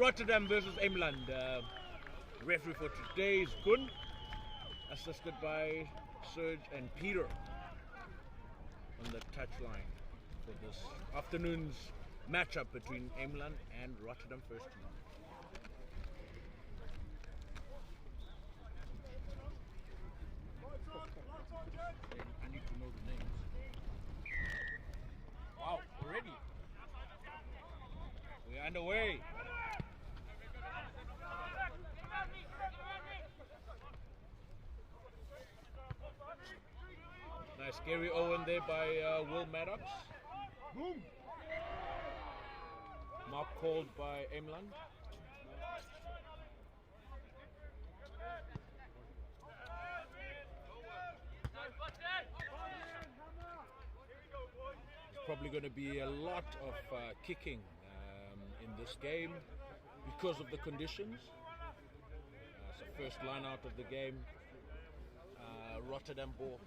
Rotterdam versus Eemland. Referee for today is Kun, assisted by Serge and Peter on the touchline for this afternoon's matchup between Eemland and Rotterdam first team. I need to know the names. Wow, already. We're underway. Nice Gary Owen there by Will Maddox. Boom. Mark called by Eemland. There's probably going to be a lot of kicking in this game because of the conditions. So first line out of the game, Rotterdam ball.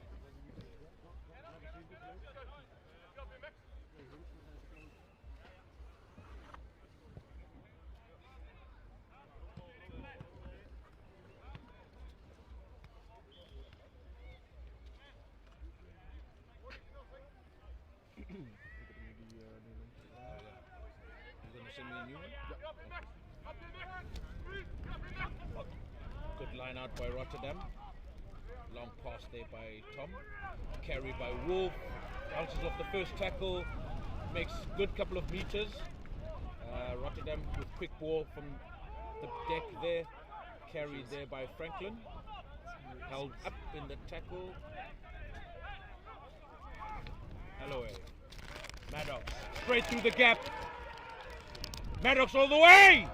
Send me a new one? Yeah. Good line out by Rotterdam. Long pass there by Tom. Carry by Wolf. Bounces off the first tackle. Makes good couple of meters. Rotterdam with quick ball from the deck there. Carried there by Franklin. Held up in the tackle. Holloway. Maddox. Straight through the gap. Maddox all the way!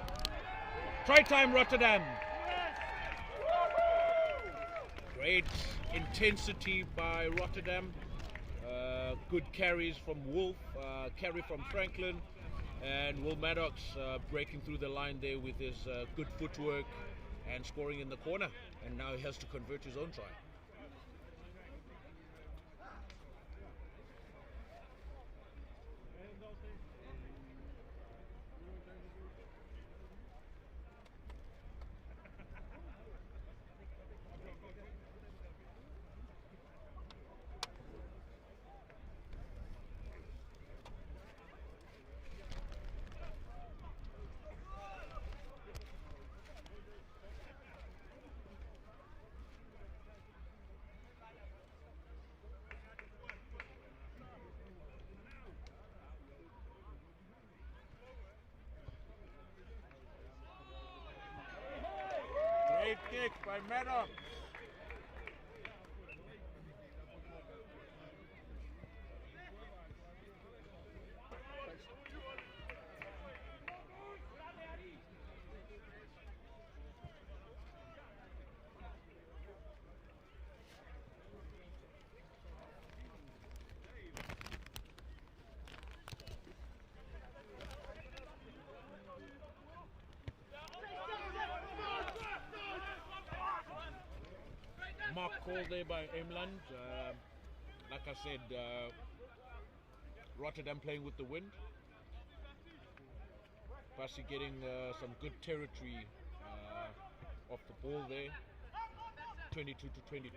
Try time, Rotterdam. Great intensity by Rotterdam. Good carries from Wolf, carry from Franklin, and Will Maddox breaking through the line there with his good footwork and scoring in the corner. And now he has to convert his own try. Great kick by Maddox. Mark call there by Eemland. Like I said, Rotterdam playing with the wind. Bassi getting some good territory off the ball there. 22 to 22.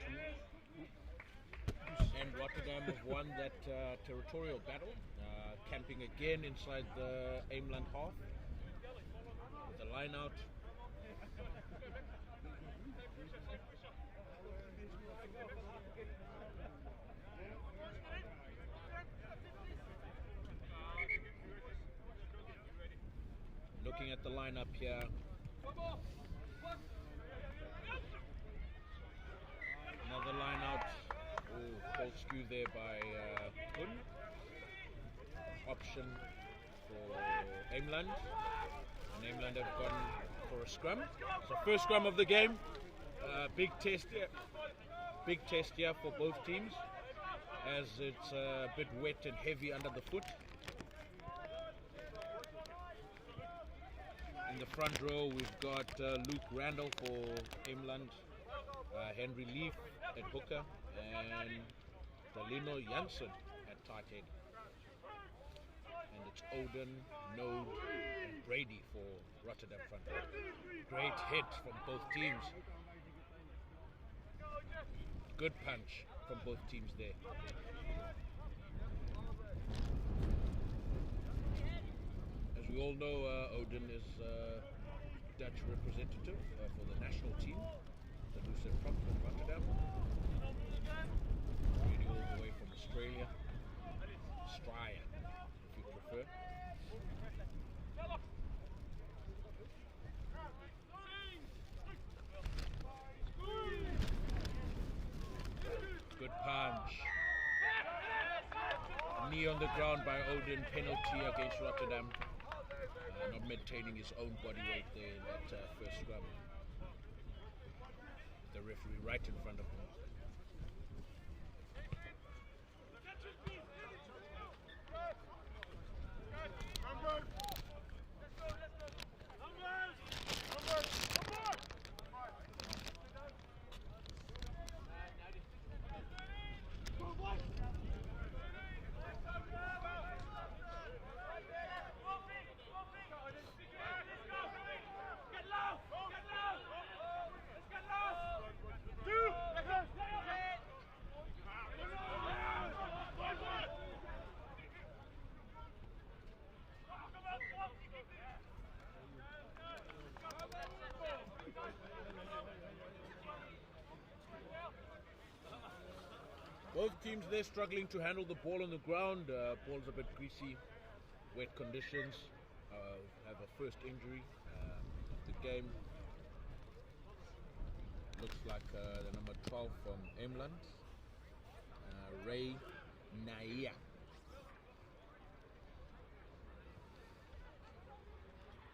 And Rotterdam have won that territorial battle, camping again inside the Eemland half. With the line out. Looking at the lineup here. Another line out. Oh, cold skew there by Kun. Option for Eemland. And Eemland have gone for a scrum. So first scrum of the game. Big test here. Big test here for both teams, as it's a bit wet and heavy under the foot. In the front row, we've got Luke Randall for Eemland, Henry Leaf at hooker, and Dalino Janssen at tight head. And It's Odin, Node, and Brady for Rotterdam front row. Great hit from both teams. Good punch from both teams there. As we all know, Odin is Dutch representative for the national team, the Lucid Prop from Rotterdam. Brady all the way from Australia. Stryer, if you prefer. Good punch. Knee on the ground by Odin, penalty against Rotterdam. Not maintaining his own body weight there in that first scrum. The referee right in front of him. Both teams there struggling to handle the ball on the ground. Ball's a bit greasy, wet conditions. Have a first injury of the game. Looks like the number 12 from Eemland, Ray Naia.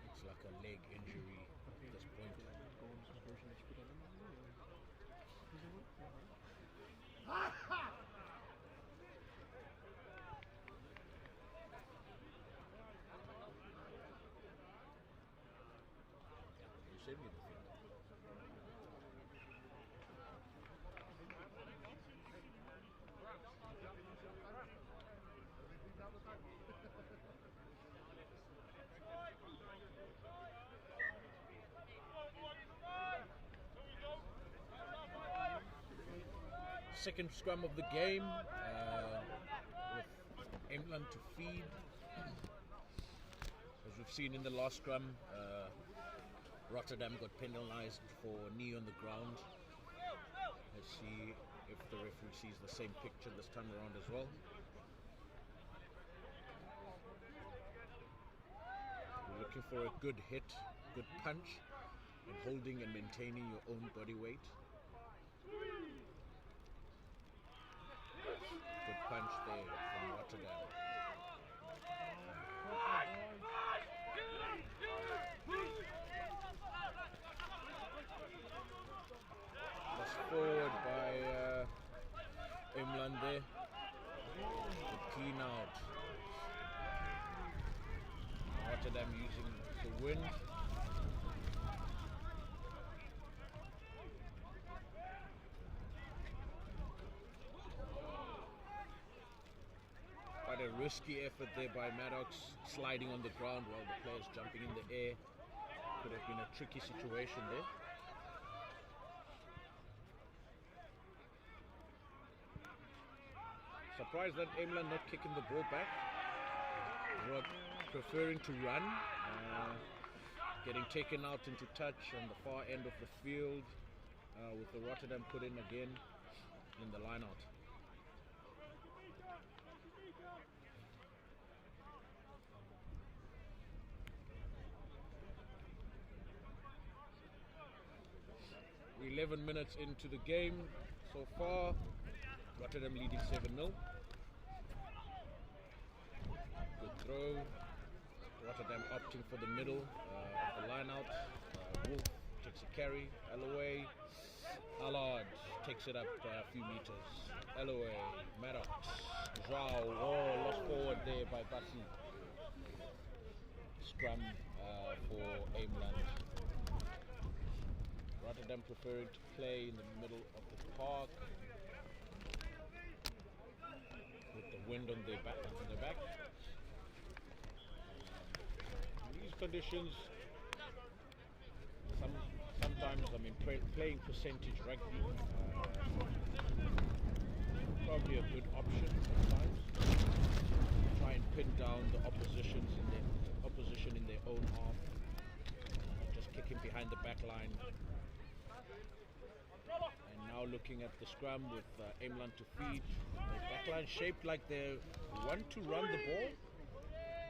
Looks like a leg injury at this point. Second scrum of the game, with Eemland to feed. As we've seen in the last scrum, Rotterdam got penalized for knee on the ground. Let's see if the referee sees the same picture this time around as well. We're looking for a good hit, good punch, and holding and maintaining your own body weight. Good punch there from Rotterdam. Pass forward by Eemland there. Clean out. Rotterdam using the wind. Quite a risky effort there by Maddox, sliding on the ground while the player's jumping in the air. Could have been a tricky situation there. Surprised that Eemland not kicking the ball back. Preferring to run, getting taken out into touch on the far end of the field, with the Rotterdam put in again in the line out. We're 11 minutes into the game so far. Rotterdam leading 7-0. Good throw. Rotterdam opting for the middle of the line out. Wolf takes a carry. Alloway. Allard takes it up a few meters. Alloway. Maddox. Zhao. Oh, lost forward there by Bassi. Scrum for Eemland. Rotterdam preferring to play in the middle of the park with the wind on their back. conditions. Sometimes, I mean, playing percentage rugby, probably a good option sometimes. Try and pin down the opposition in their own half. Just kicking behind the back line. And now looking at the scrum with Eemland to feed. The back line shaped like they want to run the ball.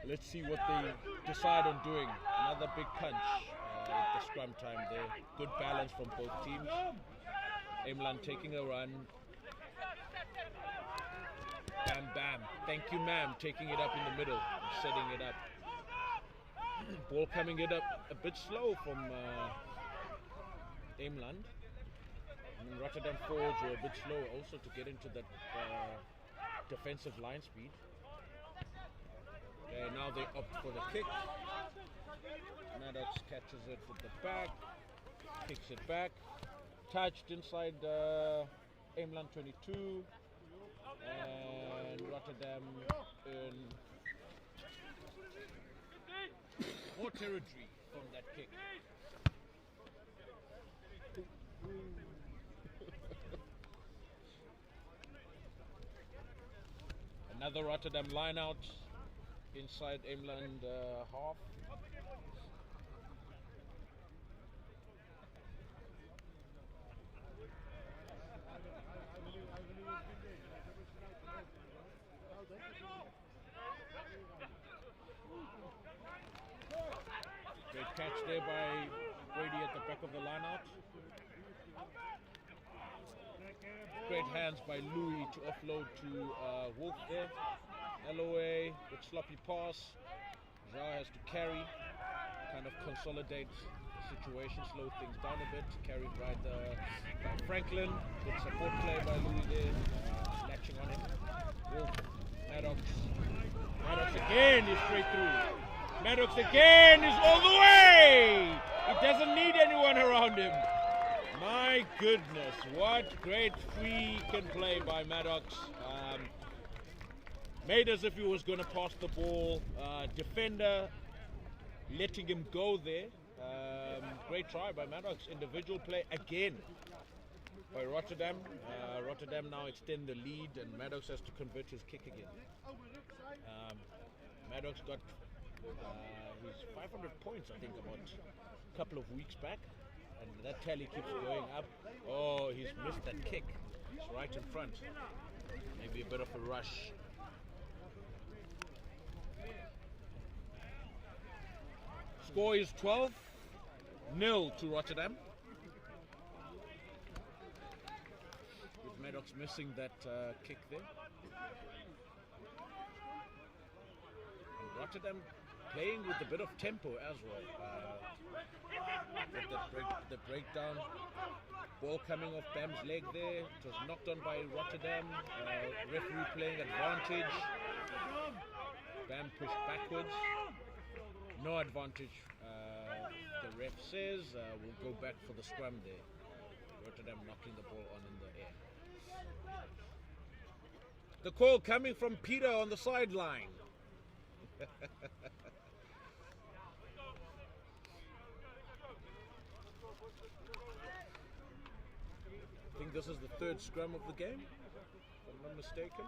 Let's see what they decide on doing. Another big punch at the scrum time there. Good balance from both teams. Eemland taking a run. Bam, bam. Thank you, ma'am. Taking it up in the middle, setting it up. Ball coming it up a bit slow from Eemland. I mean, Rotterdam forwards were a bit slow also to get into that defensive line speed. Now they opt for the kick. Maddox catches it with the back, kicks it back, touched inside Eemland 22, and Rotterdam in more territory from that kick. Another Rotterdam line out inside Eemland half. Great catch there by Brady at the back of the line out. Great hands by Louis to offload to Wolf there. LOA with sloppy pass. Zhao has to carry, kind of consolidate the situation, slow things down a bit. Carried by Franklin. Good support play by Louis there, latching on it. Wolf, Maddox. Maddox again is straight through. Maddox again is all the way! He doesn't need anyone around him. My goodness, what great free can play by Maddox. Made as if he was going to pass the ball. Defender letting him go there. Great try by Maddox. Individual play again by Rotterdam. Rotterdam now extend the lead and Maddox has to convert his kick again. Maddox got his 500 points, I think, about a couple of weeks back. And that tally keeps going up. Oh, he's missed that kick. It's right in front. Maybe a bit of a rush. Score is 12-0 to Rotterdam. With Maddox missing that kick there. And Rotterdam playing with a bit of tempo as well. The breakdown, ball coming off Bam's leg there. It was knocked on by Rotterdam. Referee playing advantage. Bam pushed backwards. No advantage. The ref says we'll go back for the scrum there. Rotterdam knocking the ball on in the air. The call coming from Peter on the sideline. I think this is the third scrum of the game, if I'm not mistaken.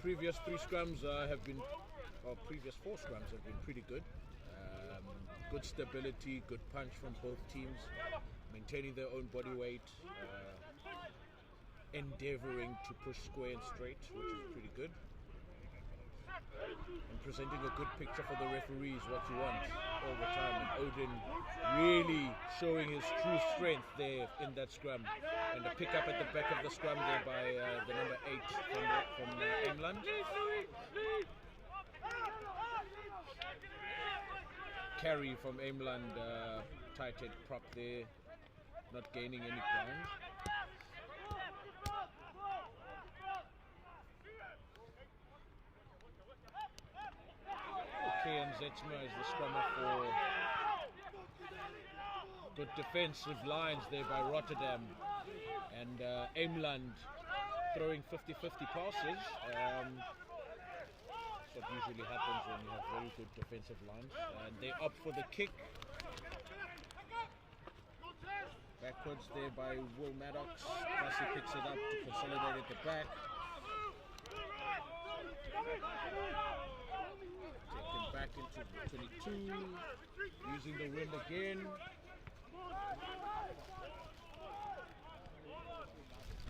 Previous three scrums previous four scrums have been pretty good. Good stability, good punch from both teams, maintaining their own body weight, endeavoring to push square and straight, which is pretty good. And presenting a good picture for the referees, what you want all the time. And Odin really showing his true strength there in that scrum. And a pick up at the back of the scrum there by the number 8 from Eemland. Carry from Eemland, tight head prop there, not gaining any ground. And Zetsma is the scrummer for good defensive lines there by Rotterdam. And Eemland throwing 50-50 passes. That's what usually happens when you have very good defensive lines. And they opt for the kick. Backwards there by Will Maddox. Bussy picks it up to consolidate at the back. Taken back into 22. Using the wind again.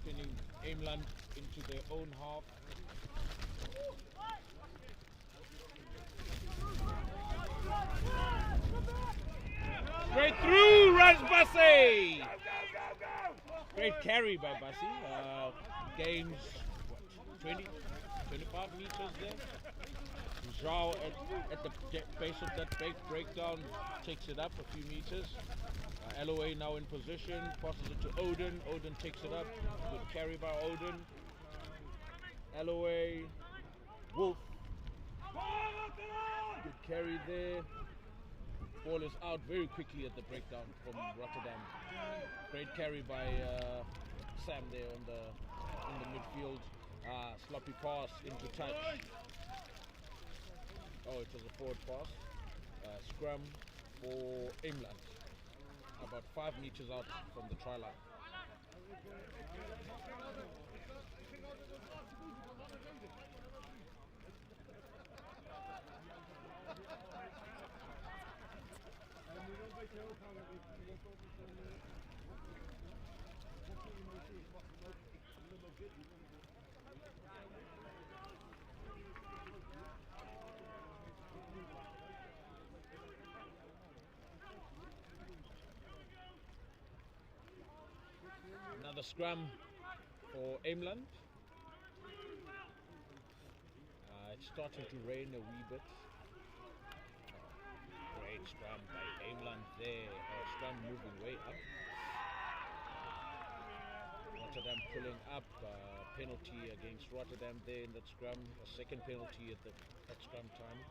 Pinning Eemland into their own half. Straight through, runs Bussy! Great carry by Bussy. Gains, what, 20, 25 meters there. Zhao at the base of that breakdown takes it up a few meters. Alloway now in position, passes it to Odin. Odin takes it up. Good carry by Odin. Alloway, Wolf. Good carry there. Ball is out very quickly at the breakdown from Rotterdam. Great carry by Sam there in the midfield. Sloppy pass into touch. Oh, it was a forward pass. Scrum for Eemland. About 5 meters out from the try line. Another scrum for Eemland. It's starting to rain a wee bit. Great scrum by Eemland there. Scrum moving way up. Rotterdam pulling up. Penalty against Rotterdam there in that scrum. A second penalty at scrum time.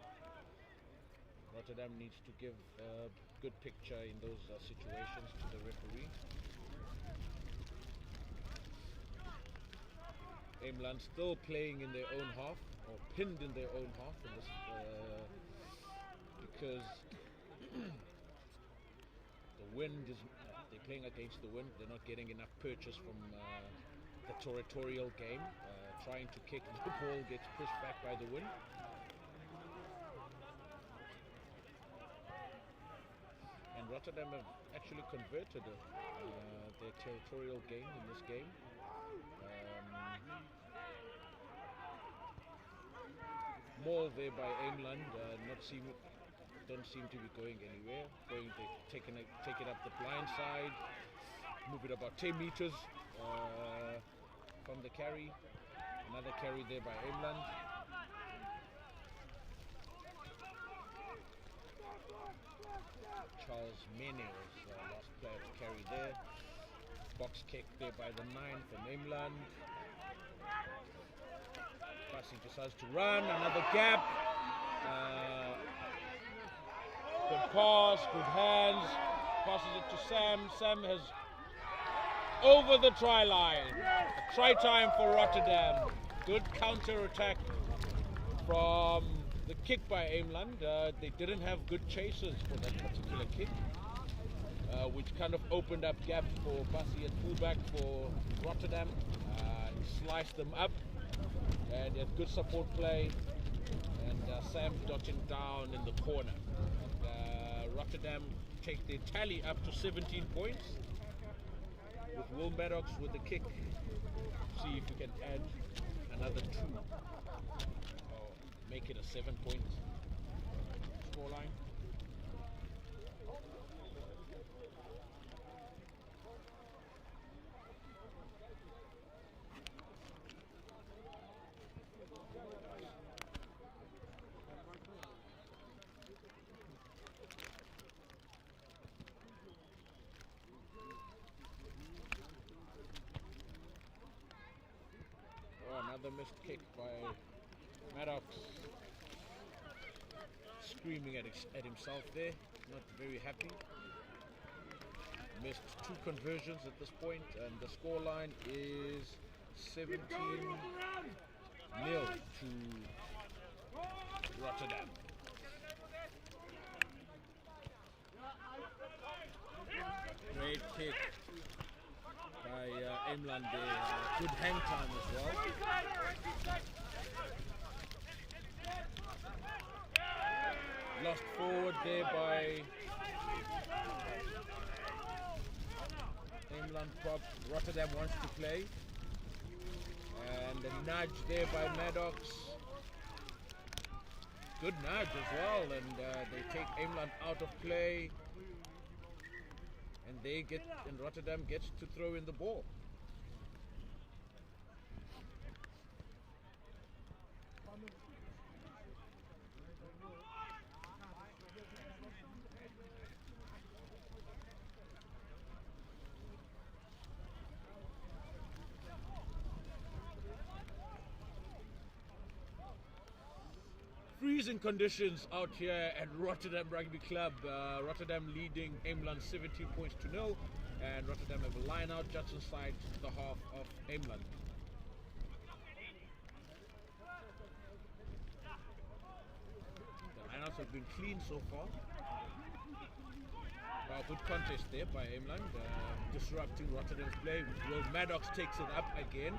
Rotterdam needs to give a good picture in those situations to the referee. Eemland still playing in their own half, or pinned in their own half in this, because the wind is, they're playing against the wind. They're not getting enough purchase from the territorial game. Trying to kick, the ball gets pushed back by the wind. And Rotterdam have actually converted their territorial game in this game. More there by Eemland, don't seem to be going anywhere. Take it up the blind side, move it about 10 meters from the carry. Another carry there by Eemland. Charles Mene was last player to carry there. Box kick there by the 9 from Eemland. Bussy decides to run, another gap. Good pass, good hands. Passes it to Sam. Sam has over the try line. A try time for Rotterdam. Good counter attack from the kick by Eemland. They didn't have good chasers for that particular kick, which kind of opened up gaps for Bussy at fullback for Rotterdam. Sliced them up. And had good support play, and Sam dodging down in the corner. Rotterdam take their tally up to 17 points, with Will Maddox with the kick. See if we can add another 2, or make it a 7-point scoreline. Another missed kick by Maddox. Screaming at himself there, not very happy. Missed 2 conversions at this point, and the scoreline is 17-0 to Rotterdam. Great kick by Eemland there. Good hang time as well. Lost forward there by Eemland prop. Rotterdam wants to play. And a nudge there by Maddox. Good nudge as well, and they take Eemland out of play. And Rotterdam gets to throw in the ball. Freezing conditions out here at Rotterdam Rugby Club. Rotterdam leading Eemland 17 points to 0, and Rotterdam have a line out just inside the half of Eemland. The lineouts have been clean so far. Good contest there by Eemland, disrupting Rotterdam's play. Will Maddox takes it up again,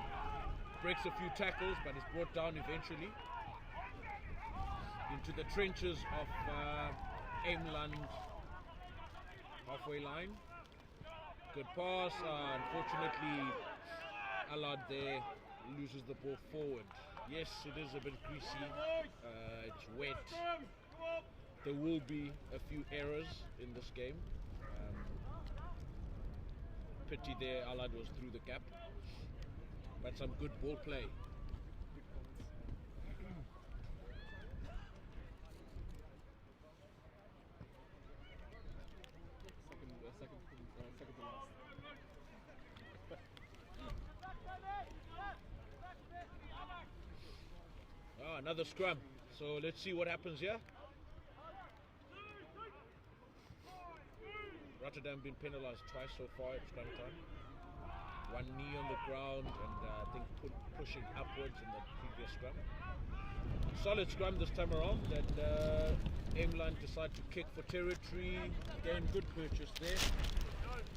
breaks a few tackles, but is brought down eventually into the trenches of Eemland halfway line. Good pass. Unfortunately, Allard there loses the ball forward. Yes, it is a bit greasy. It's wet. There will be a few errors in this game. Pity there, Allard was through the gap. But some good ball play. Second to last. Another scrum. So let's see what happens here. Rotterdam been penalized twice so far at scrum time. One knee on the ground, and I think pushing upwards in the previous scrum. Solid scrum this time around, and Eemland decide to kick for territory. Again, good purchase there.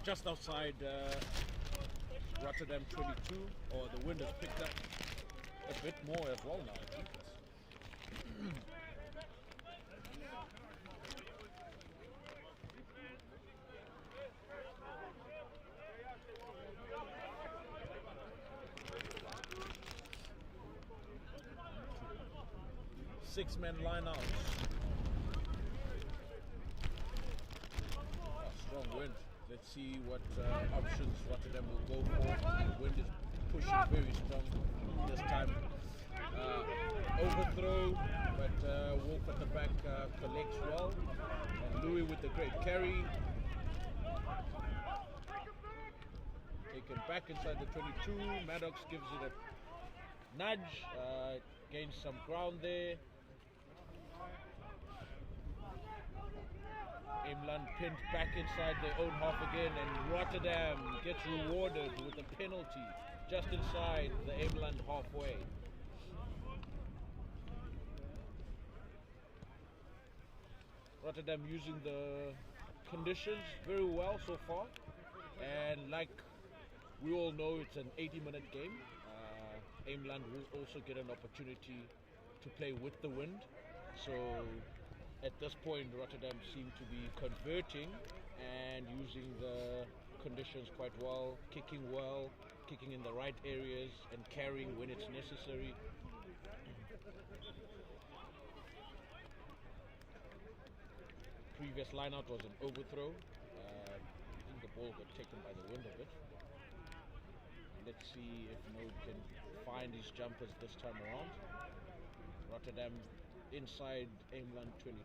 Just outside Rotterdam 22, or the wind has picked up a bit more as well now, I think. 6-man line out. Strong wind. Let's see what options Rotterdam will go for. The wind is pushing very strong this time. Overthrow, but Wolf at the back collects well. And Louis with the great carry. Taken back inside the 22. Maddox gives it a nudge. Gains some ground there. Eemland pinned back inside their own half again, and Rotterdam gets rewarded with a penalty just inside the Eemland halfway. Rotterdam using the conditions very well so far, and like we all know, it's an 80-minute game. Eemland will also get an opportunity to play with the wind, so at this point Rotterdam seem to be converting and using the conditions quite well, kicking in the right areas and carrying when it's necessary. Previous lineout was an overthrow. I think the ball got taken by the wind a bit. Let's see if Node can find his jumpers this time around. Rotterdam inside Eemland 22.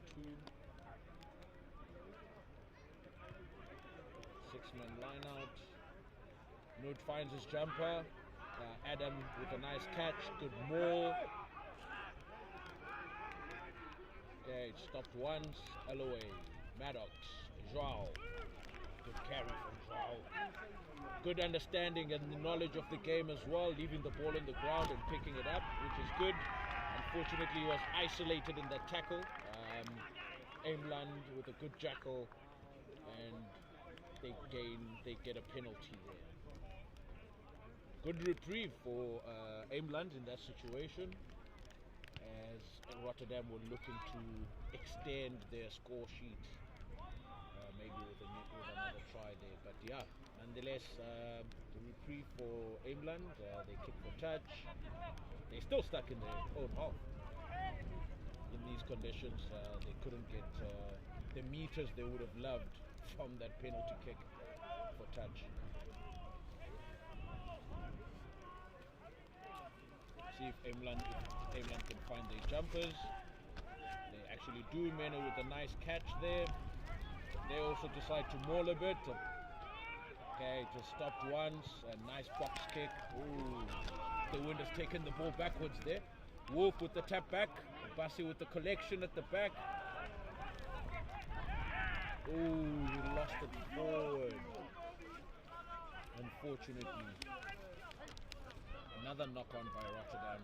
6-man line out. Node finds his jumper. Adam with a nice catch. Good maul. Okay, it stopped once. Alloway. Maddox. Joao. Good carry from Joao. Good understanding and knowledge of the game as well, leaving the ball on the ground and picking it up, which is good. Unfortunately, he was isolated in that tackle. Eemland with a good jackal, and they get a penalty there. Good reprieve for Eemland in that situation, as Rotterdam were looking to extend their score sheet, maybe with another try there. But yeah, nonetheless, the reprieve for Eemland. They kick for touch. They're still stuck in their own half. In these conditions, they couldn't get the meters they would have loved from that penalty kick for touch. See if Eemland can find their jumpers. They actually do. Mena with a nice catch there. They also decide to maul a bit. Okay, just stopped once. A nice box kick. Ooh, the wind has taken the ball backwards there. Wolf with the tap back. Bassi with the collection at the back. Ooh, he lost it forward. Unfortunately. Another knock on by Rotterdam.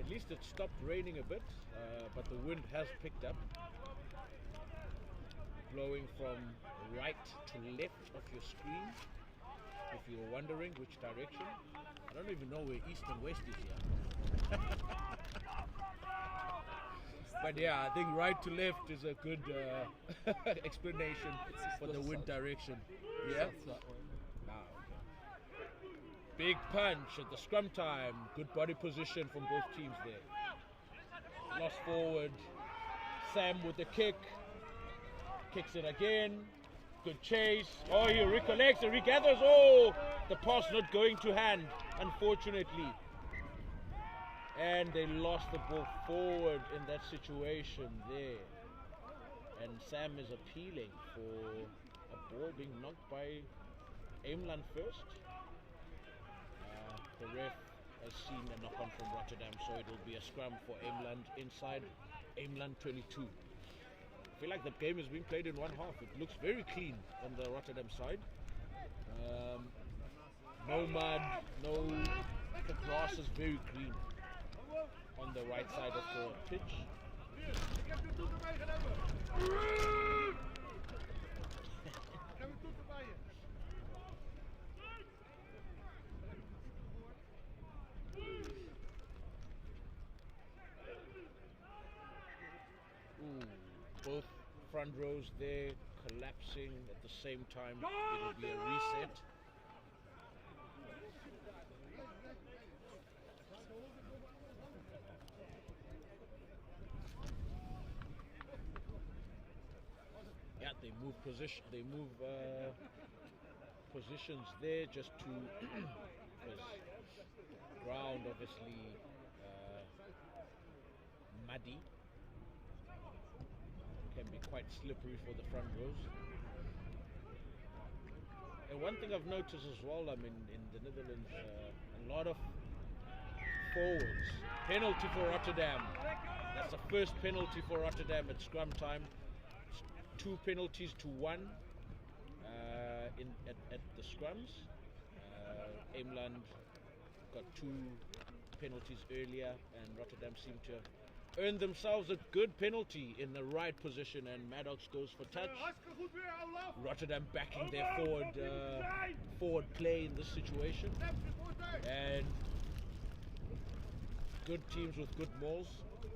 At least it stopped raining a bit, but the wind has picked up. Blowing from right to left of your screen. If you're wondering which direction. I don't even know where east and west is here. But yeah, I think right to left is a good explanation for the wind direction. Yeah? Big punch at the scrum time. Good body position from both teams there. Lost forward. Sam with the kick. Kicks it again. Good chase. Oh, he recollects and regathers. Oh, the pass not going to hand, unfortunately. And they lost the ball forward in that situation there. And Sam is appealing for a ball being knocked by Eemland first. The ref has seen a knock on from Rotterdam, so it will be a scrum for Eemland inside Eemland 22. I feel like the game has been played in one half. It looks very clean on the Rotterdam side. No mud, the grass is very green on the right side of the pitch. Both front rows there collapsing at the same time. It'll be a reset. Yeah, they move position. They move positions there just to because ground obviously muddy. Can be quite slippery for the front rows. And one thing I've noticed as well, I mean, in the Netherlands, a lot of forwards. Penalty for Rotterdam. That's the first penalty for Rotterdam at scrum time. 2 penalties to 1 at the scrums. Eemland got 2 penalties earlier, and Rotterdam seemed to have earned themselves a good penalty in the right position, and Maddox goes for touch. Rotterdam backing their forward play in this situation, and good teams with good mauls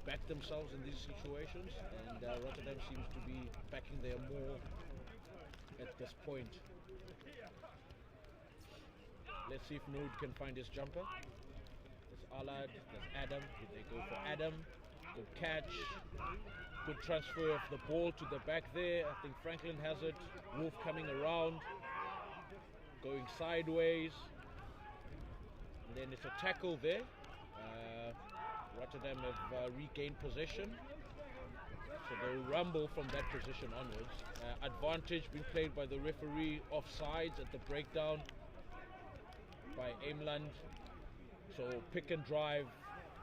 back themselves in these situations, and Rotterdam seems to be backing their maul at this point. Let's see if Nood can find his jumper. There's Allard, there's Adam. Did they go for Adam? Good catch, good transfer of the ball to the back there. I think Franklin has it. Wolf coming around, going sideways. And then it's a tackle there. Rotterdam have regained possession. So they'll rumble from that position onwards. Advantage being played by the referee, offsides at the breakdown by Eemland. So pick and drive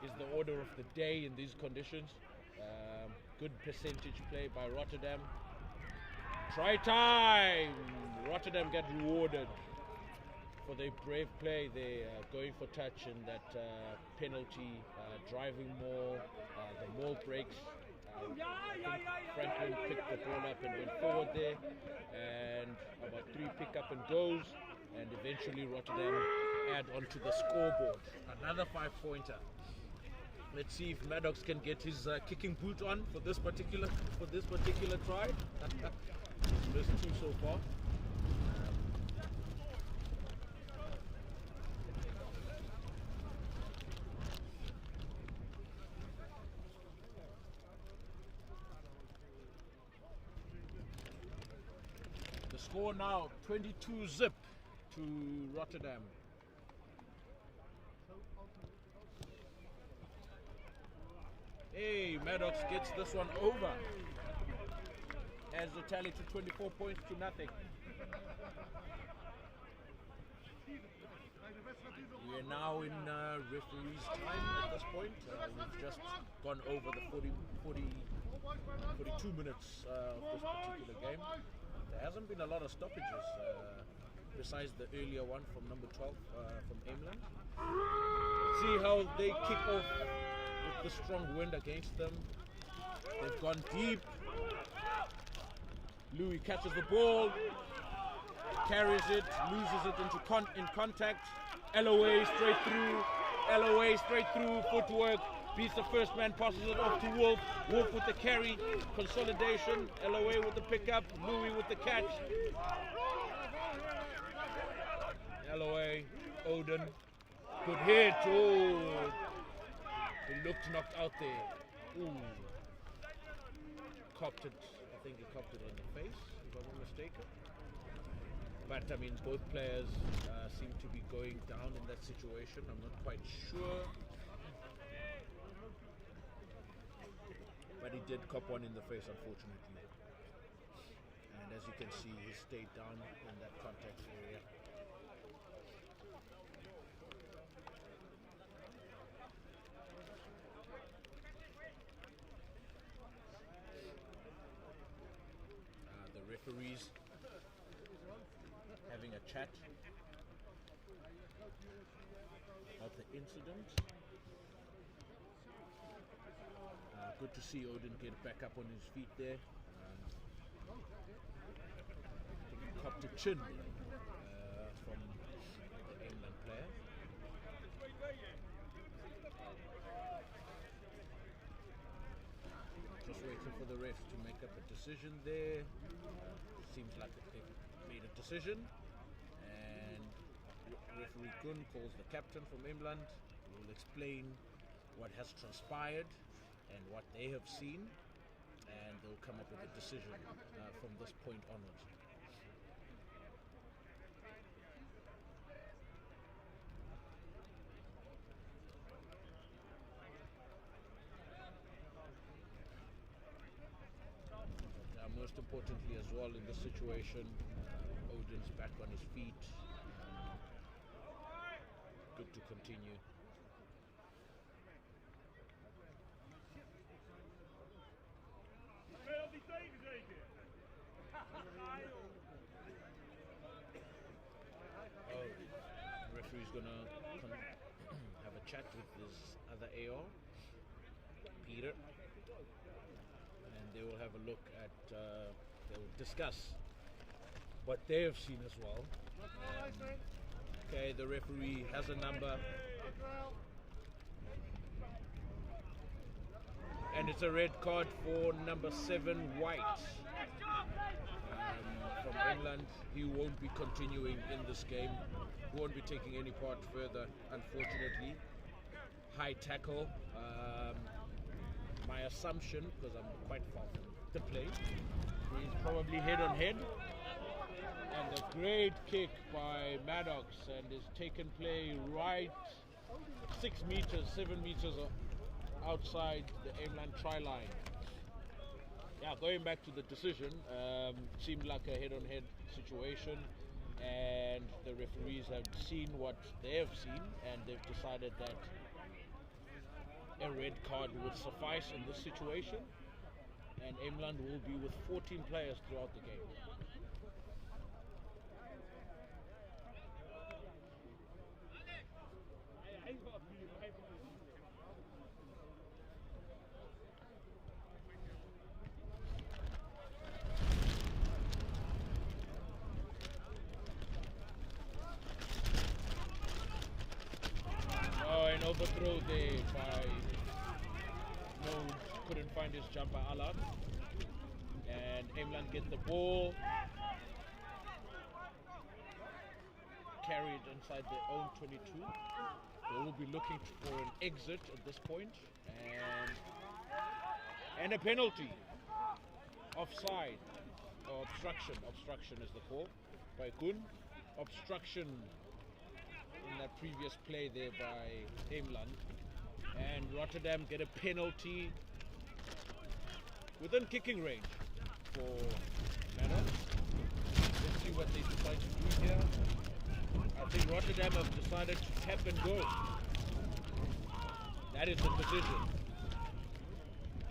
is the order of the day in these conditions. Good percentage play by Rotterdam. Try time! Rotterdam get rewarded for their brave play. They going for touch in that penalty, driving more, the maul breaks. I think Franklin picked the ball up and went forward there, and about 3 pick up and goes, and eventually Rotterdam add onto the scoreboard. Another 5-pointer. Let's see if Maddox can get his kicking boot on for this particular try. He's missed 2 so far. The score now 22-0 to Rotterdam. Hey, Maddox gets this one over. Has the tally to 24 points to nothing. We are now in referee's time at this point. We've just gone over the 42 minutes of this particular game. There hasn't been a lot of stoppages besides the earlier one from number 12 from Eemland. See how they kick off with the strong wind against them. They've gone deep. Louis catches the ball, carries it, loses it in contact. LOA straight through, footwork, beats the first man, passes it off to Wolf. Wolf with the carry, consolidation. LOA with the pickup, Louis with the catch. LOA, Odin, good hit. Oh, he looked knocked out there. Ooh, copped it. I think he copped it in the face, if I'm not mistaken. But I mean, both players seem to be going down in that situation. I'm not quite sure. But he did cop one in the face, unfortunately. And as you can see, he stayed down in that contact area. The referees having a chat about the incident. Good to see Odin get back up on his feet there. I think he copped a chin from the Eemland player. Just waiting for the ref to make up a decision there. Seems like they made a decision, and referee Kun calls the captain from Eemland. He will explain what has transpired and what they have seen, and they'll come up with a decision from this point onwards. Most importantly as well in this situation, Odin's back on his feet. Good to continue. Referee's gonna have a chat with his other AR, Peter, and they will have a look at, they'll discuss what they have seen as well. Okay, the referee has a number, and it's a red card for number 7, White. From Eemland, he won't be continuing in this game. He won't be taking any part further, unfortunately. High tackle. My assumption, because I'm quite far from the play, he's probably head on head. And a great kick by Maddox, and is taken play right 6 meters, 7 meters outside the Eemland try line. Yeah, going back to the decision, seemed like a head-on-head situation, and the referees have seen what they have seen, and they've decided that a red card would suffice in this situation, and Eemland will be with 14 players throughout the game. throw there by no, couldn't find his jumper Alan. And Eemland get the ball. Carried inside their own 22. They will be looking for an exit at this point. And a penalty. Offside. Or obstruction. Obstruction is the call by Gun. Obstruction in that previous play there by Eemland. And Rotterdam get a penalty within kicking range for Maddox. Let's see what they decide to do here. I think Rotterdam have decided to tap and go. That is the decision.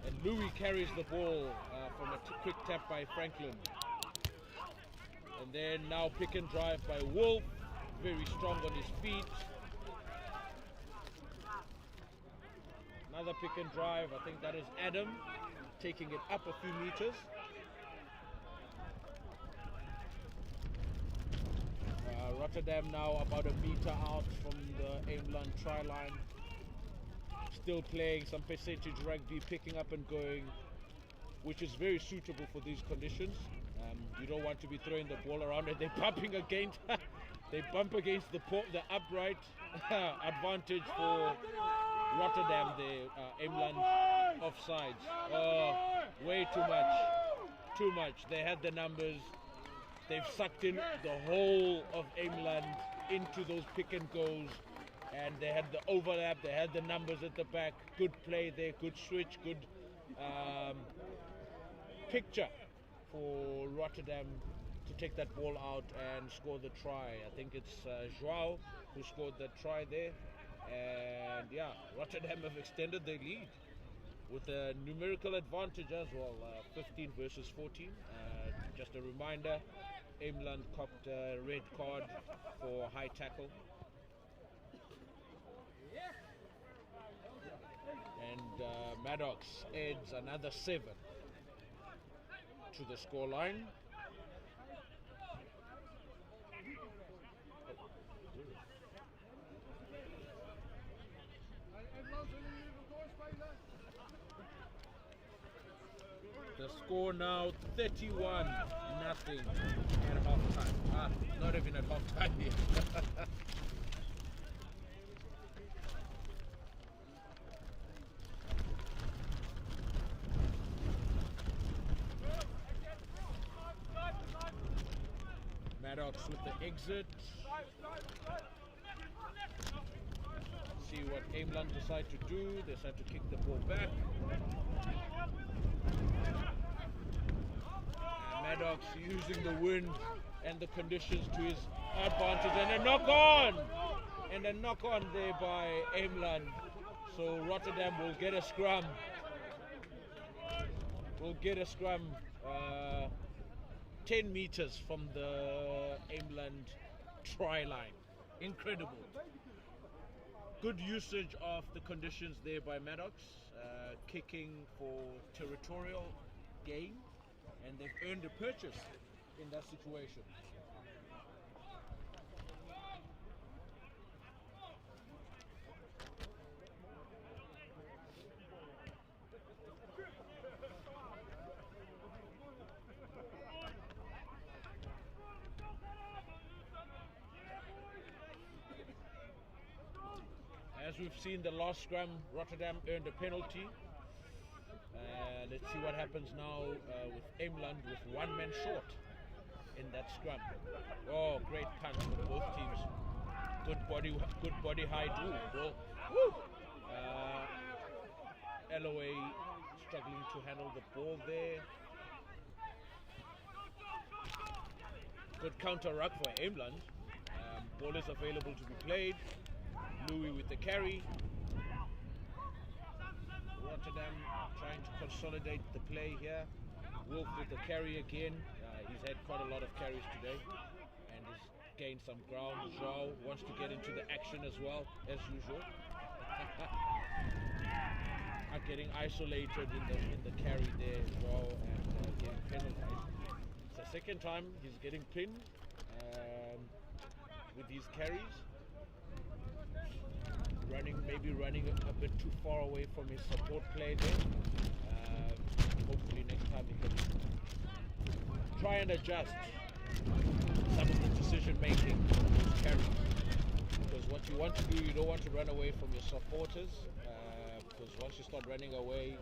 And Louis carries the ball from a quick tap by Franklin. And then now pick and drive by Wolf. Very strong on his feet. Another pick and drive. I think that is Adam taking it up a few meters. Rotterdam now about a meter out from the Eemland try line. Still playing some percentage rugby, picking up and going, which is very suitable for these conditions. You don't want to be throwing the ball around and they're bumping against, they bump against the upright. Advantage for Rotterdam there, Eemland offsides. Oh, way too much. Too much. They had the numbers. They've sucked in the whole of Eemland into those pick and goes, and they had the overlap, they had the numbers at the back. Good play there, good switch, good picture for Rotterdam to take that ball out and score the try. I think it's Joao who scored that try there. And yeah, Rotterdam have extended their lead with a numerical advantage as well, 15 versus 14. Just a reminder, Eemland copped a red card for high tackle. And Maddox adds another 7 to the scoreline. The score now 31-0 at half time. Not even at half time yet. Maddox with the exit. See what Eemland decide to do. They decide to kick the ball back. Maddox using the wind and the conditions to his advantage, and a knock on! And a knock on there by Eemland. So Rotterdam will get a scrum. Will get a scrum 10 meters from the Eemland try line. Incredible. Good usage of the conditions there by Maddox, kicking for territorial gain. And they've earned a purchase in that situation. As we've seen the last scrum, Rotterdam earned a penalty. Let's see what happens now with Eemland with one man short in that scrum. Oh, great punch for both teams. Good body height. Ooh, woo! LOA struggling to handle the ball there. Good counter ruck for Eemland. Ball is available to be played. Louis with the carry. Rotterdam trying to consolidate the play here. Wolf with the carry again. He's had quite a lot of carries today and has gained some ground. Joao wants to get into the action as well, as usual. Are getting isolated in the carry there, Joao, and getting penalized. It's the second time he's getting pinned with these carries. maybe running a bit too far away from his support play there. Hopefully next time he can try and adjust some of the decision making on those carries. Because what you want to do, you don't want to run away from your supporters, because once you start running away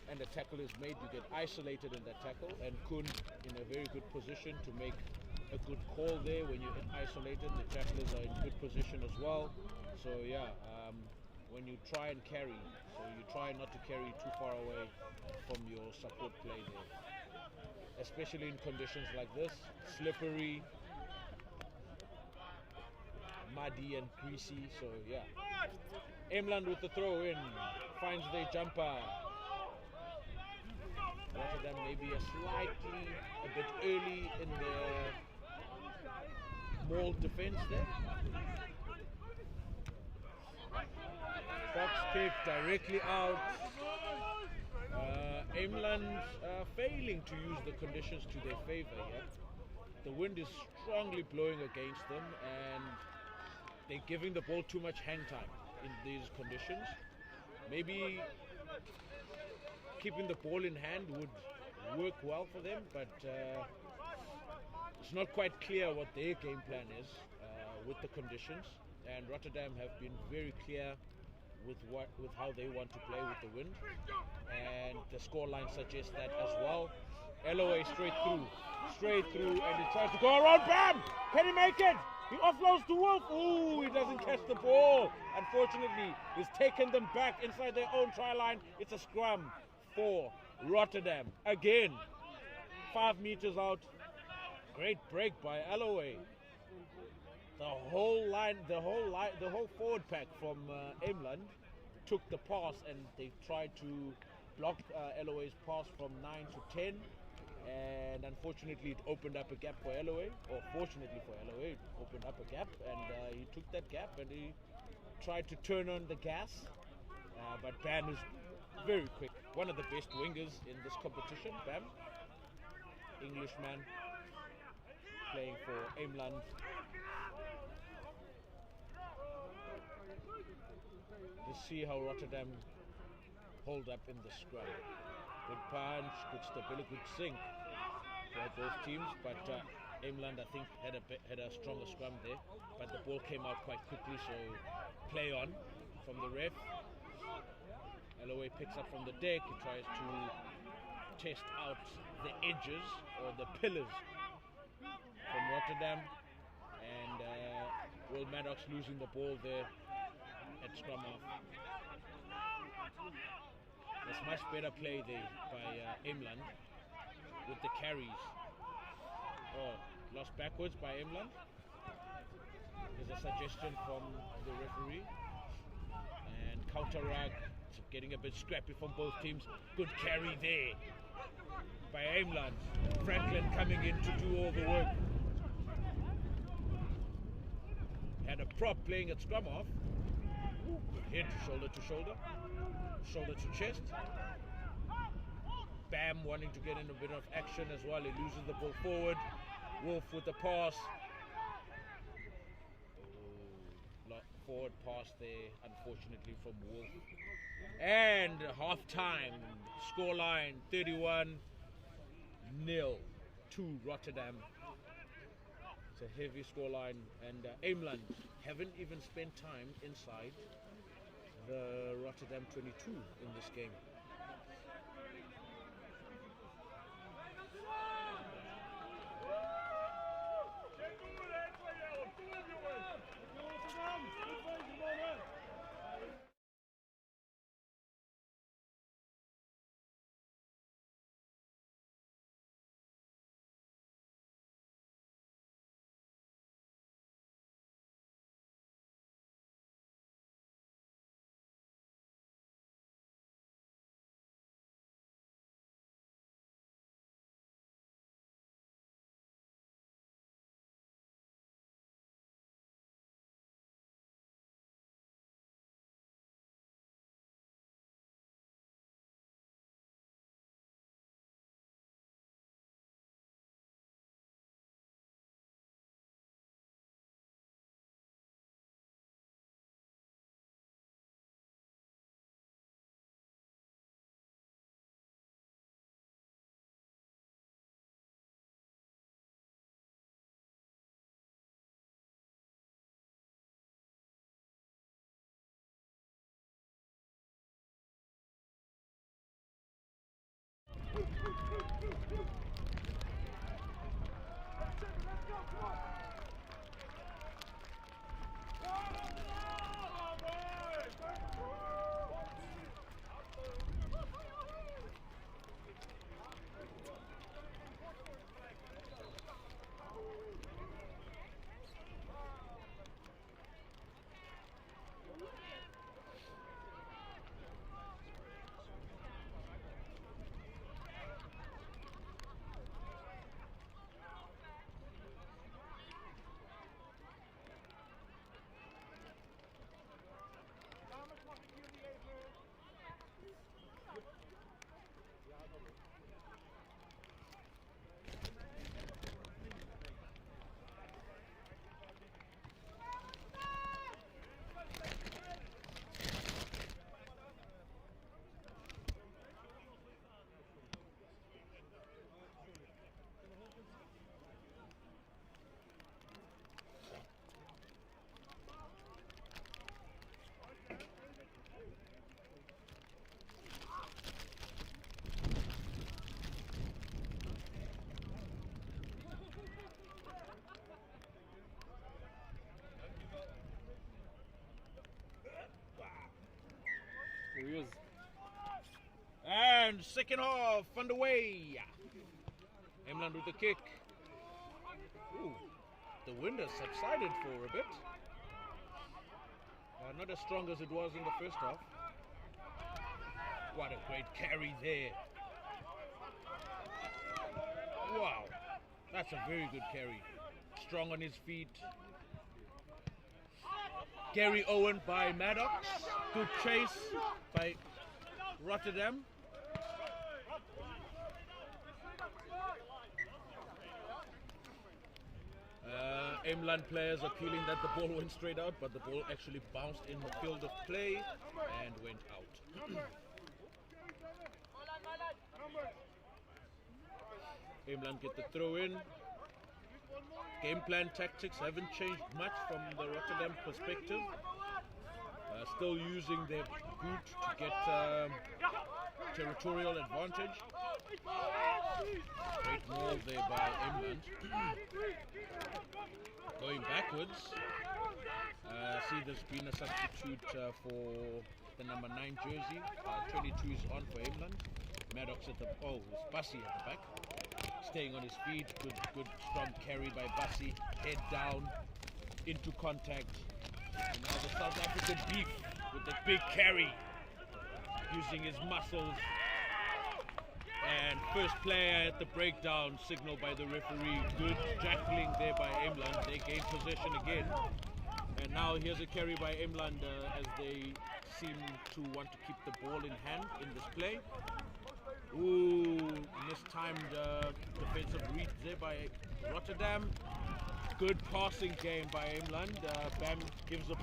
and the tackle is made, you get isolated in that tackle, and Kun in a very good position to make a good call there. When you're isolated, the tacklers are in good position as well. So yeah, when you try and carry, so you try not to carry too far away from your support play there, especially in conditions like this, slippery, muddy and greasy. So yeah, Eemland with the throw in, finds their jumper. Rotterdam maybe a bit early in the maul defense there. Fox kick directly out. Eemland failing to use the conditions to their favor here. The wind is strongly blowing against them, and they're giving the ball too much hang time in these conditions. Maybe keeping the ball in hand would work well for them, but it's not quite clear what their game plan is with the conditions. And Rotterdam have been very clear with how they want to play with the wind, and the scoreline suggests that as well. LOA straight through, and he tries to go around. Bam! Can he make it? He offloads to Wolf. Ooh, he doesn't catch the ball. Unfortunately, he's taken them back inside their own try line. It's a scrum for Rotterdam. Again, 5 meters out. Great break by Alloway. The whole forward pack from Eemland took the pass, and they tried to block Alloway's pass from 9 to 10. And unfortunately, it opened up a gap for Alloway, or fortunately for Alloway, it opened up a gap, and he took that gap and he tried to turn on the gas. But Bam is very quick. One of the best wingers in this competition, Bam. Englishman playing for Eemland. Let's see how Rotterdam hold up in the scrum. Good punch, good stability, good sink for both teams, but Eemland I think had a stronger scrum there, but the ball came out quite quickly, so play on from the ref. Alloway picks up from the deck, he tries to test out the edges or the pillars from Rotterdam, and Will Maddox losing the ball there at scrum half. There's much better play there by Eemland with the carries. Oh, lost backwards by Eemland. There's a suggestion from the referee. And counter rug, getting a bit scrappy from both teams. Good carry there by Eemland. Franklin coming in to do all the work. Had a prop playing at scrum off. Hit shoulder to shoulder. Shoulder to chest. Bam wanting to get in a bit of action as well. He loses the ball forward. Wolf with the pass. Forward pass there, unfortunately, from Wolf. And half time. Scoreline 31-0 to Rotterdam. It's a heavy scoreline, and Eemland haven't even spent time inside the Rotterdam 22 in this game. Here he is. And second half underway. Eemland with the kick. Ooh, the wind has subsided for a bit. Not as strong as it was in the first half. What a great carry there. Wow, that's a very good carry. Strong on his feet. Gary Owen by Maddox. Good chase by Rotterdam. Eemland players appealing that the ball went straight out, but the ball actually bounced in the field of play and went out. Eemland get the throw in. Game plan tactics haven't changed much from the Rotterdam perspective. Still using their boot to get territorial advantage. Great move there by Eemland. Going backwards. See, there's been a substitute for the number 9 jersey. 22 is on for Eemland. Maddox at the it's Bussy at the back. Staying on his feet. Good strong carry by Bussy. Head down into contact. And now the South African beef with the big carry. Using his muscles. And first player at the breakdown, signaled by the referee. Good tackling there by Eemland. They gain possession again. And now here's a carry by Eemland as they seem to want to keep the ball in hand in this play. Ooh, mistimed defensive read there by Rotterdam. Good passing game by Eemland. Bam gives the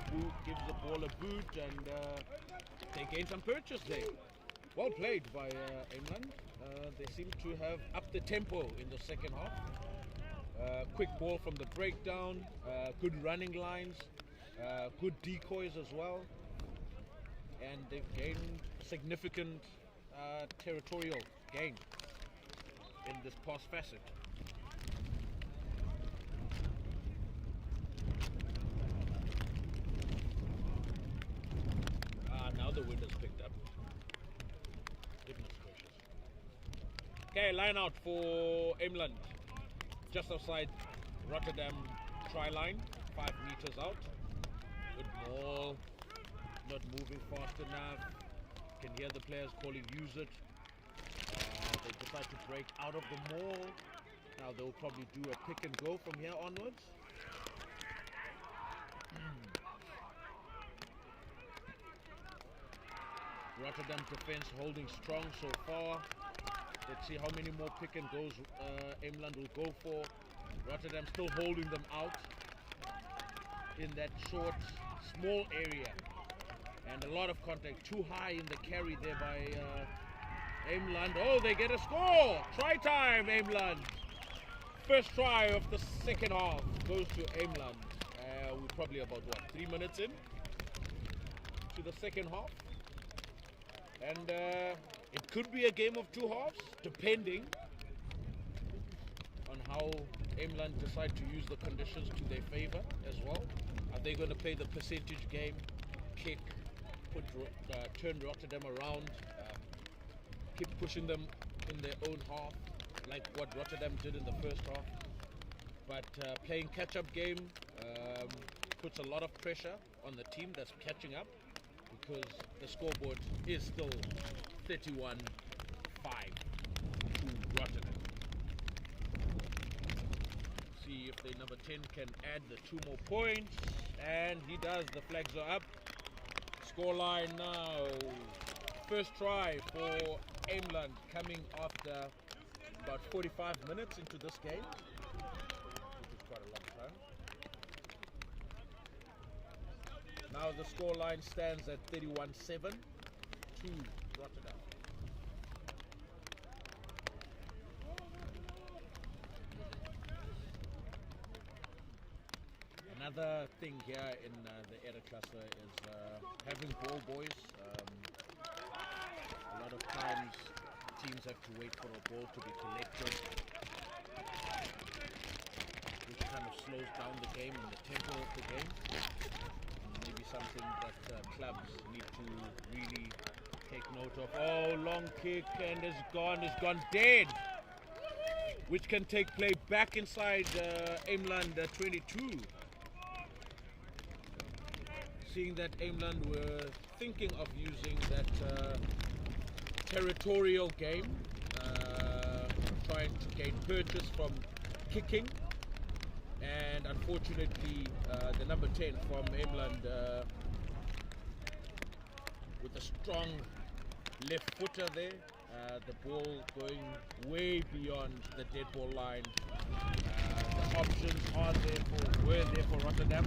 ball a boot, and they gain some purchase there. Well played by Eemland. They seem to have upped the tempo in the second half. Quick ball from the breakdown, good running lines, good decoys as well, and they've gained significant territorial gain in this pass facet. Now the wind has picked up. Goodness gracious. Okay, line out for Eemland. Just outside Rotterdam try line, 5 meters out. Good ball. Not moving fast enough. Can hear the players calling use it. They decide to break out of the maul. Now they'll probably do a pick and go from here onwards. Rotterdam defense holding strong so far. Let's see how many more pick and goes Eemland will go for. Rotterdam still holding them out in that short, small area. And a lot of contact. Too high in the carry there by Eemland. Oh, they get a score! Try time, Eemland. First try of the second half goes to Eemland. We're probably about, 3 minutes in to the second half. And it could be a game of 2 halves, depending on how Eemland decide to use the conditions to their favor as well? Are they going to play the percentage game, kick, turn Rotterdam around, keep pushing them in their own half, like what Rotterdam did in the first half? But playing catch-up game puts a lot of pressure on the team that's catching up, because the scoreboard is still 31-5 to Rotterdam. See if the number 10 can add the 2 more points, and he does. The flags are up. Scoreline now. First try for Eemland coming after about 45 minutes into this game, which is quite a long time. Now the scoreline stands at 31-7 to Rotterdam. Another thing here in the Era cluster is having ball boys. A lot of times teams have to wait for a ball to be collected, which kind of slows down the game and the tempo of the game. Maybe something that clubs need to really take note of. Oh, long kick, and it's gone dead, which can take play back inside Eemland 22. Seeing that Eemland were thinking of using that territorial game, trying to gain purchase from kicking, and unfortunately the number 10 from Eemland with a strong left footer there, the ball going way beyond the dead ball line. The options were there for Rotterdam,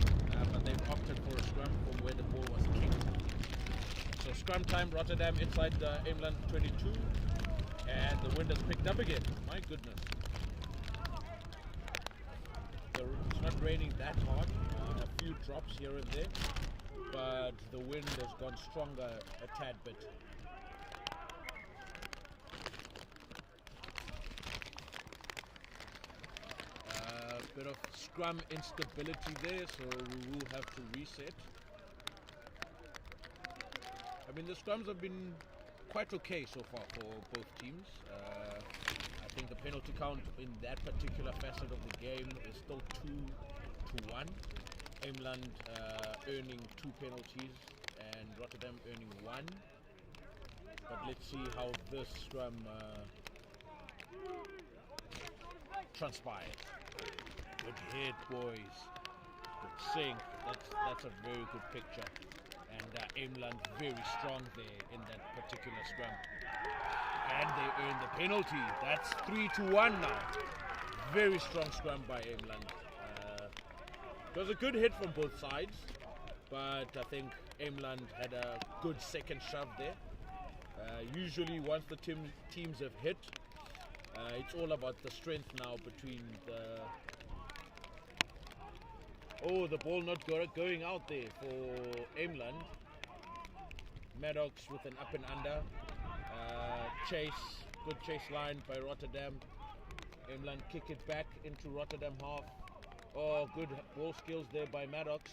but they've opted for a scrum from where the ball was kicked. So scrum time, Rotterdam inside the Eemland 22, and the wind has picked up again. My goodness. It's not raining that hard, a few drops here and there, but the wind has gone stronger a tad bit. Bit of scrum instability there, so we will have to reset. I mean, the scrums have been quite okay so far for both teams. I think the penalty count in that particular facet of the game is still 2-1. Eemland earning 2 penalties and Rotterdam earning 1. But let's see how this scrum transpires. Good hit, boys. Good sink. That's a very good picture. And Eemland very strong there in that particular scrum. And they earn the penalty. That's 3-1 now. Very strong scrum by Eemland. It was a good hit from both sides, but I think Eemland had a good second shove there. Usually once the teams have hit, it's all about the strength now between the... Oh, the ball not going out there for Eemland. Maddox with an up and under. Chase, good chase line by Rotterdam. Eemland kick it back into Rotterdam half. Oh, good ball skills there by Maddox.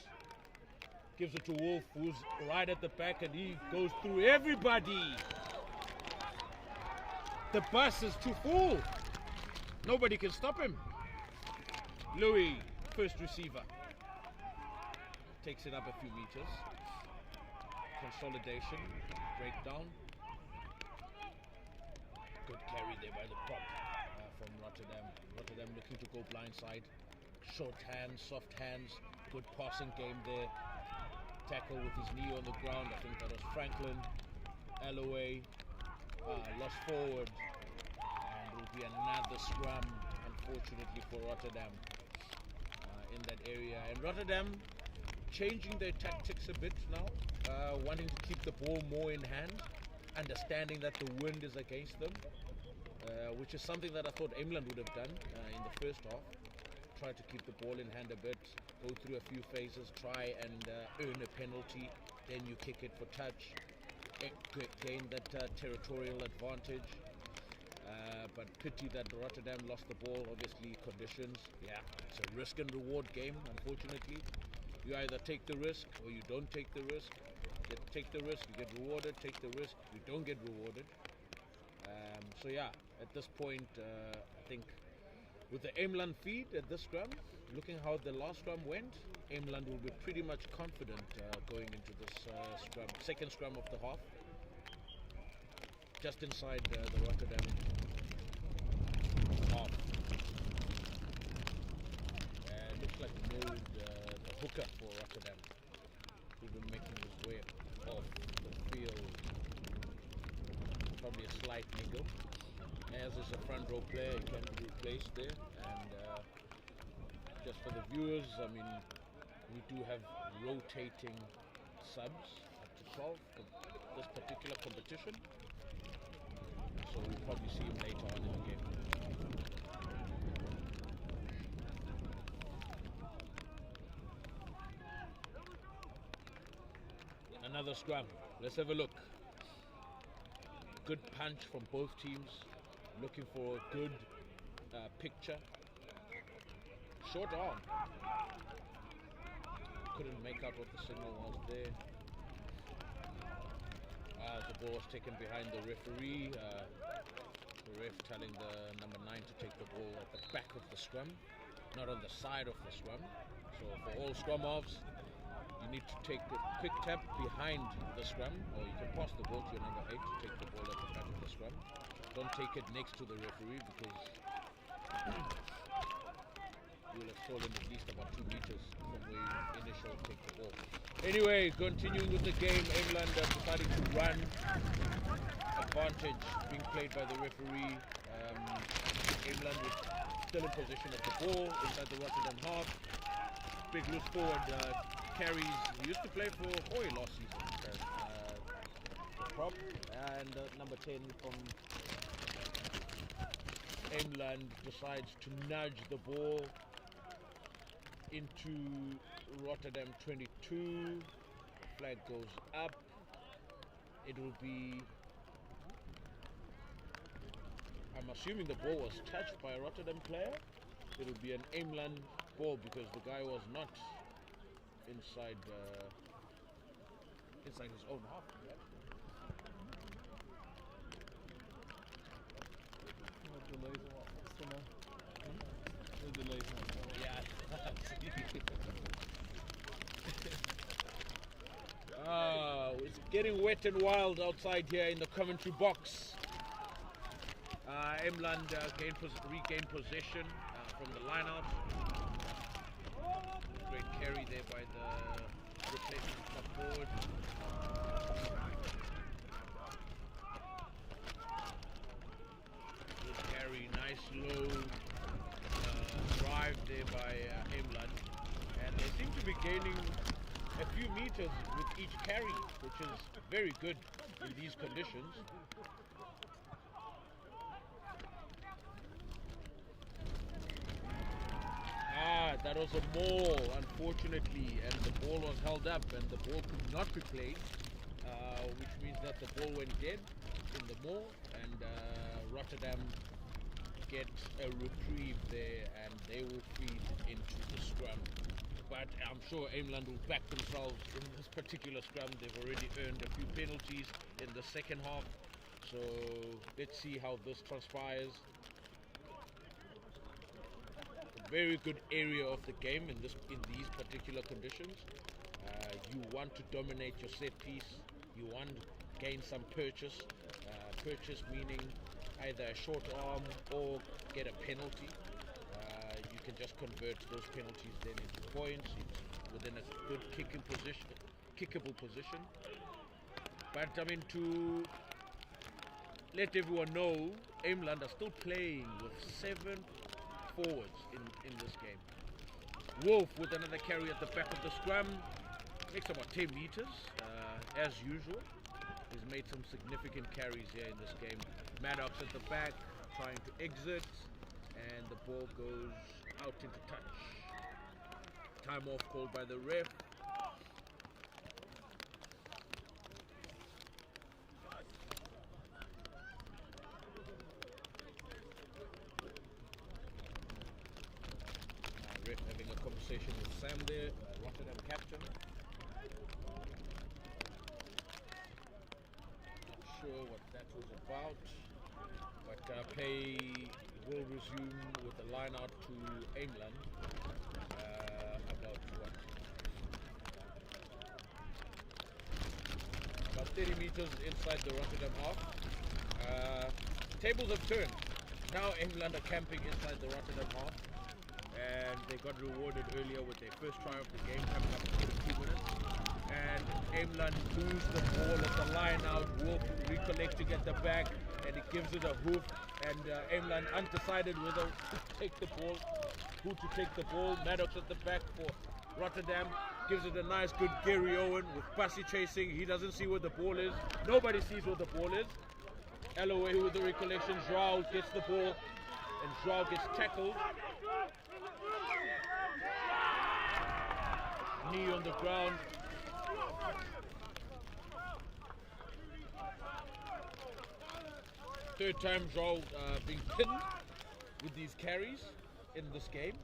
Gives it to Wolf, who's right at the back, and he goes through everybody. The bus is too full. Nobody can stop him. Louis, first receiver. Takes it up a few meters. Consolidation, breakdown. Good carry there by the prop from Rotterdam. Rotterdam looking to go blindside. Short hands, soft hands. Good passing game there. Tackle with his knee on the ground. I think that was Franklin. Alloway lost forward. And it will be another scrum, unfortunately, for Rotterdam in that area. And Rotterdam changing their tactics a bit now, wanting to keep the ball more in hand, understanding that the wind is against them, which is something that I thought Eemland would have done in the first half. Try to keep the ball in hand a bit, go through a few phases, try and earn a penalty, then you kick it for touch, gain that territorial advantage. but pity that Rotterdam lost the ball. Obviously, conditions. Yeah, it's a risk and reward game, unfortunately. You either take the risk or you don't take the risk. Take the risk, you get rewarded. Take the risk, you don't get rewarded. So yeah, at this point, I think with the Eemland feed at this scrum, looking how the last scrum went, Eemland will be pretty much confident going into this scrum, second scrum of the half. Just inside the Rotterdam half. Looks like Mood, the hooker for Rotterdam, will be making his way off the field. Probably a slight niggle. As is a front row player, he can be replaced there. And just for the viewers, I mean, we do have rotating subs up to 12 for this particular competition. So we'll probably see him later on in the game. Another scrum. Let's have a look. Good punch from both teams. Looking for a good picture. Short arm. Couldn't make out what the signal was there. The ball was taken behind the referee. The ref telling the number 9 to take the ball at the back of the scrum, not on the side of the scrum. So for all scrum offs, you need to take a quick tap behind the scrum, or you can pass the ball to your number 8 to take the ball at the back of the scrum. Don't take it next to the referee because you will have fallen at least about 2 meters from where you initially take the ball. Anyway, continuing with the game, Eemland deciding to run. Advantage being played by the referee. Eemland is still in possession of the ball inside the Rotterdam half. Big loose forward carries. He used to play for Hoy last season. The prop and number 10 from Eemland decides to nudge the ball into Rotterdam 22. Flag goes up. It will be, I'm assuming the ball was touched by a Rotterdam player. It will be an Eemland ball because the guy was not inside inside his own half. It's getting wet and wild outside here in the commentary box. Eemland regained possession from the line-out. Great carry there by the replacement top forward. Good carry, nice low drive there by Eemland, and they seem to be gaining a few meters with each carry, which is very good in these conditions. That was a maul, unfortunately, and the ball was held up and the ball could not be played, which means that the ball went dead in the maul, and Rotterdam get a reprieve there and they will feed into the scrum. But I'm sure Eemland will back themselves in this particular scrum. They've already earned a few penalties in the second half, so let's see how this transpires. Very good area of the game in these particular conditions. You want to dominate your set piece. You want to gain some purchase. Purchase meaning either a short arm or get a penalty. You can just convert those penalties then into points. It's within a good kickable position. But I mean, to let everyone know, Eemland are still playing with 7 forwards in this game. Wolf with another carry at the back of the scrum, makes about 10 meters as usual. He's made some significant carries here in this game. Maddox at the back trying to exit, and the ball goes out into touch. Time off called by the ref. conversation with Sam there, Rotterdam captain. Not sure what that was about, but play will resume with the line out to Eemland. About 30 meters inside the Rotterdam half. Tables have turned. Now Eemland are camping inside the Rotterdam half, and they got rewarded earlier with their first try of the game coming up in a few minutes. And Eemland lose the ball at the line out. Wolf recollecting at the back, and he gives it a hoof. And Eemland undecided whether to take the ball, who to take the ball. Maddox at the back for Rotterdam gives it a nice good Gary Owen with Bussy chasing. He doesn't see where the ball is. Nobody sees where the ball is. Alloway with the recollection. Joao gets the ball, and Joao gets tackled. Knee on the ground. Third time Joao being pinned with these carries in this game.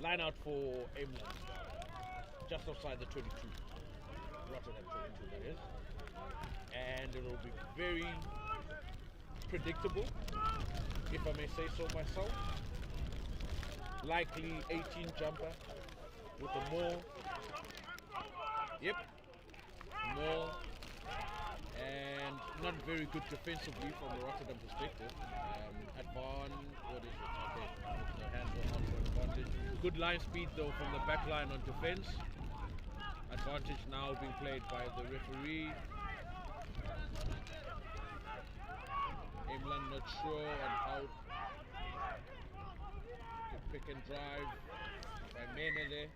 Line out for Eemland, just outside the 22. Rotterdam 22 that is. And it will be very predictable, if I may say so myself. Likely 18 jumper with a maul. Yep, maul. And not very good defensively from the Rotterdam perspective. What is it? Okay, with the hands on advantage. Good line speed though from the back line on defense. Advantage now being played by the referee. Eemland not sure on how to pick and drive by Menele.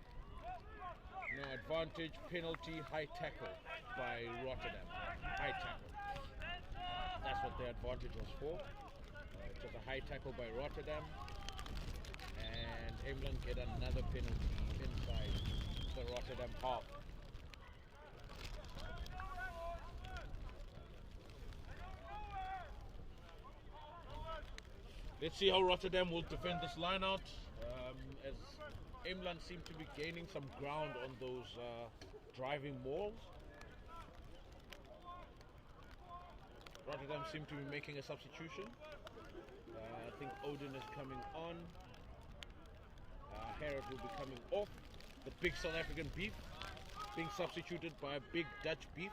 No advantage, penalty, high tackle by Rotterdam. High tackle. That's what the advantage was for. It was a high tackle by Rotterdam. And Eemland get another penalty inside the Rotterdam half. Let's see how Rotterdam will defend this line out, as Eemland seem to be gaining some ground on those driving mauls. Rotterdam seem to be making a substitution. I think Odin is coming on. Harrod will be coming off. The big South African beef being substituted by a big Dutch beef.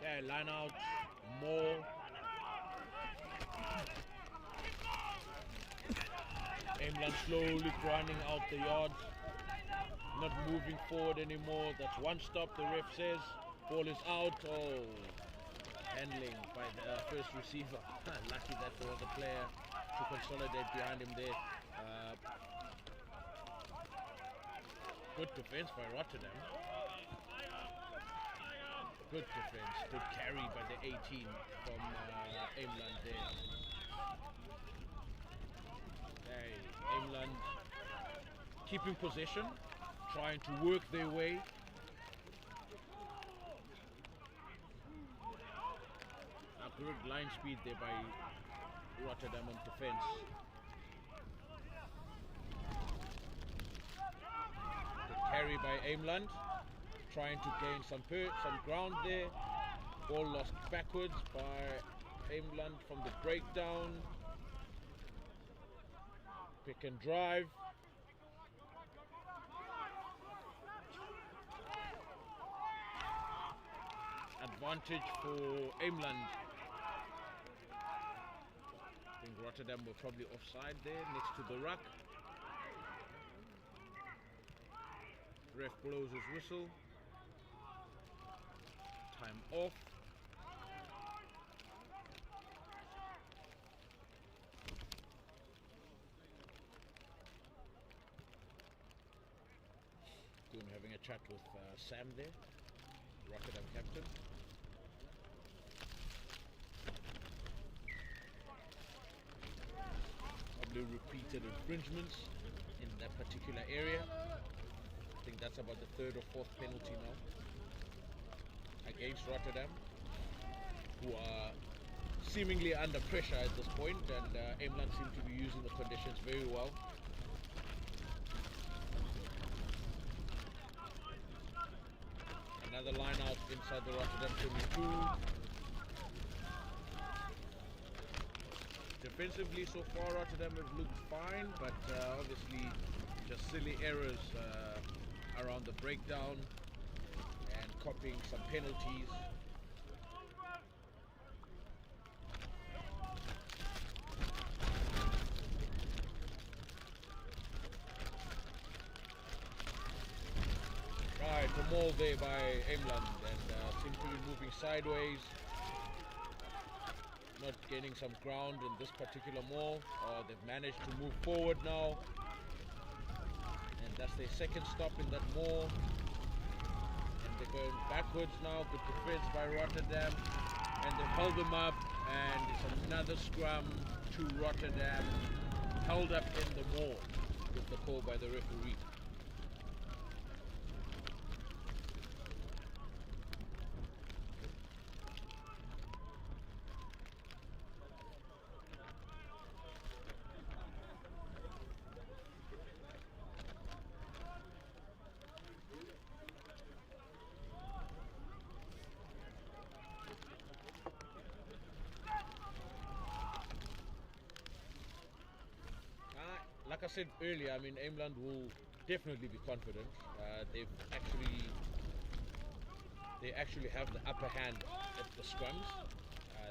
Yeah, line out, more. Eemland slowly grinding out the yards, not moving forward anymore. That's one stop, the ref says. Ball is out. Oh, handling by the first receiver. Lucky that there was a player to consolidate behind him there. Good defense by Rotterdam. Good defense, good carry by the 18 from Eemland there. Hey, Eemland keeping possession, trying to work their way. Good line speed there by Rotterdam on defense. Good carry by Eemland, trying to gain some ground there. Ball lost backwards by Eemland from the breakdown. Pick and drive. Advantage for Eemland. I think Rotterdam were probably offside there next to the ruck. Ref blows his whistle. Time off. Goon having a chat with Sam there, Rotterdam captain. Probably repeated infringements in that particular area. think that's about the third or fourth penalty now against Rotterdam, who are seemingly under pressure at this point, and Eemland seem to be using the conditions very well. Another line out inside the Rotterdam 22. Defensively so far Rotterdam have looked fine, but obviously just silly errors around the breakdown and copying some penalties. Right, the maul there by Eemland, and seems to be moving sideways. Not gaining some ground in this particular maul. They've managed to move forward now. And that's their second stop in that maul. And they're going backwards now. Good defense by Rotterdam. And they've held them up. And it's another scrum to Rotterdam. Held up in the maul with the call by the referee. Like I said earlier, I mean, Eemland will definitely be confident. They actually have the upper hand at the scrums.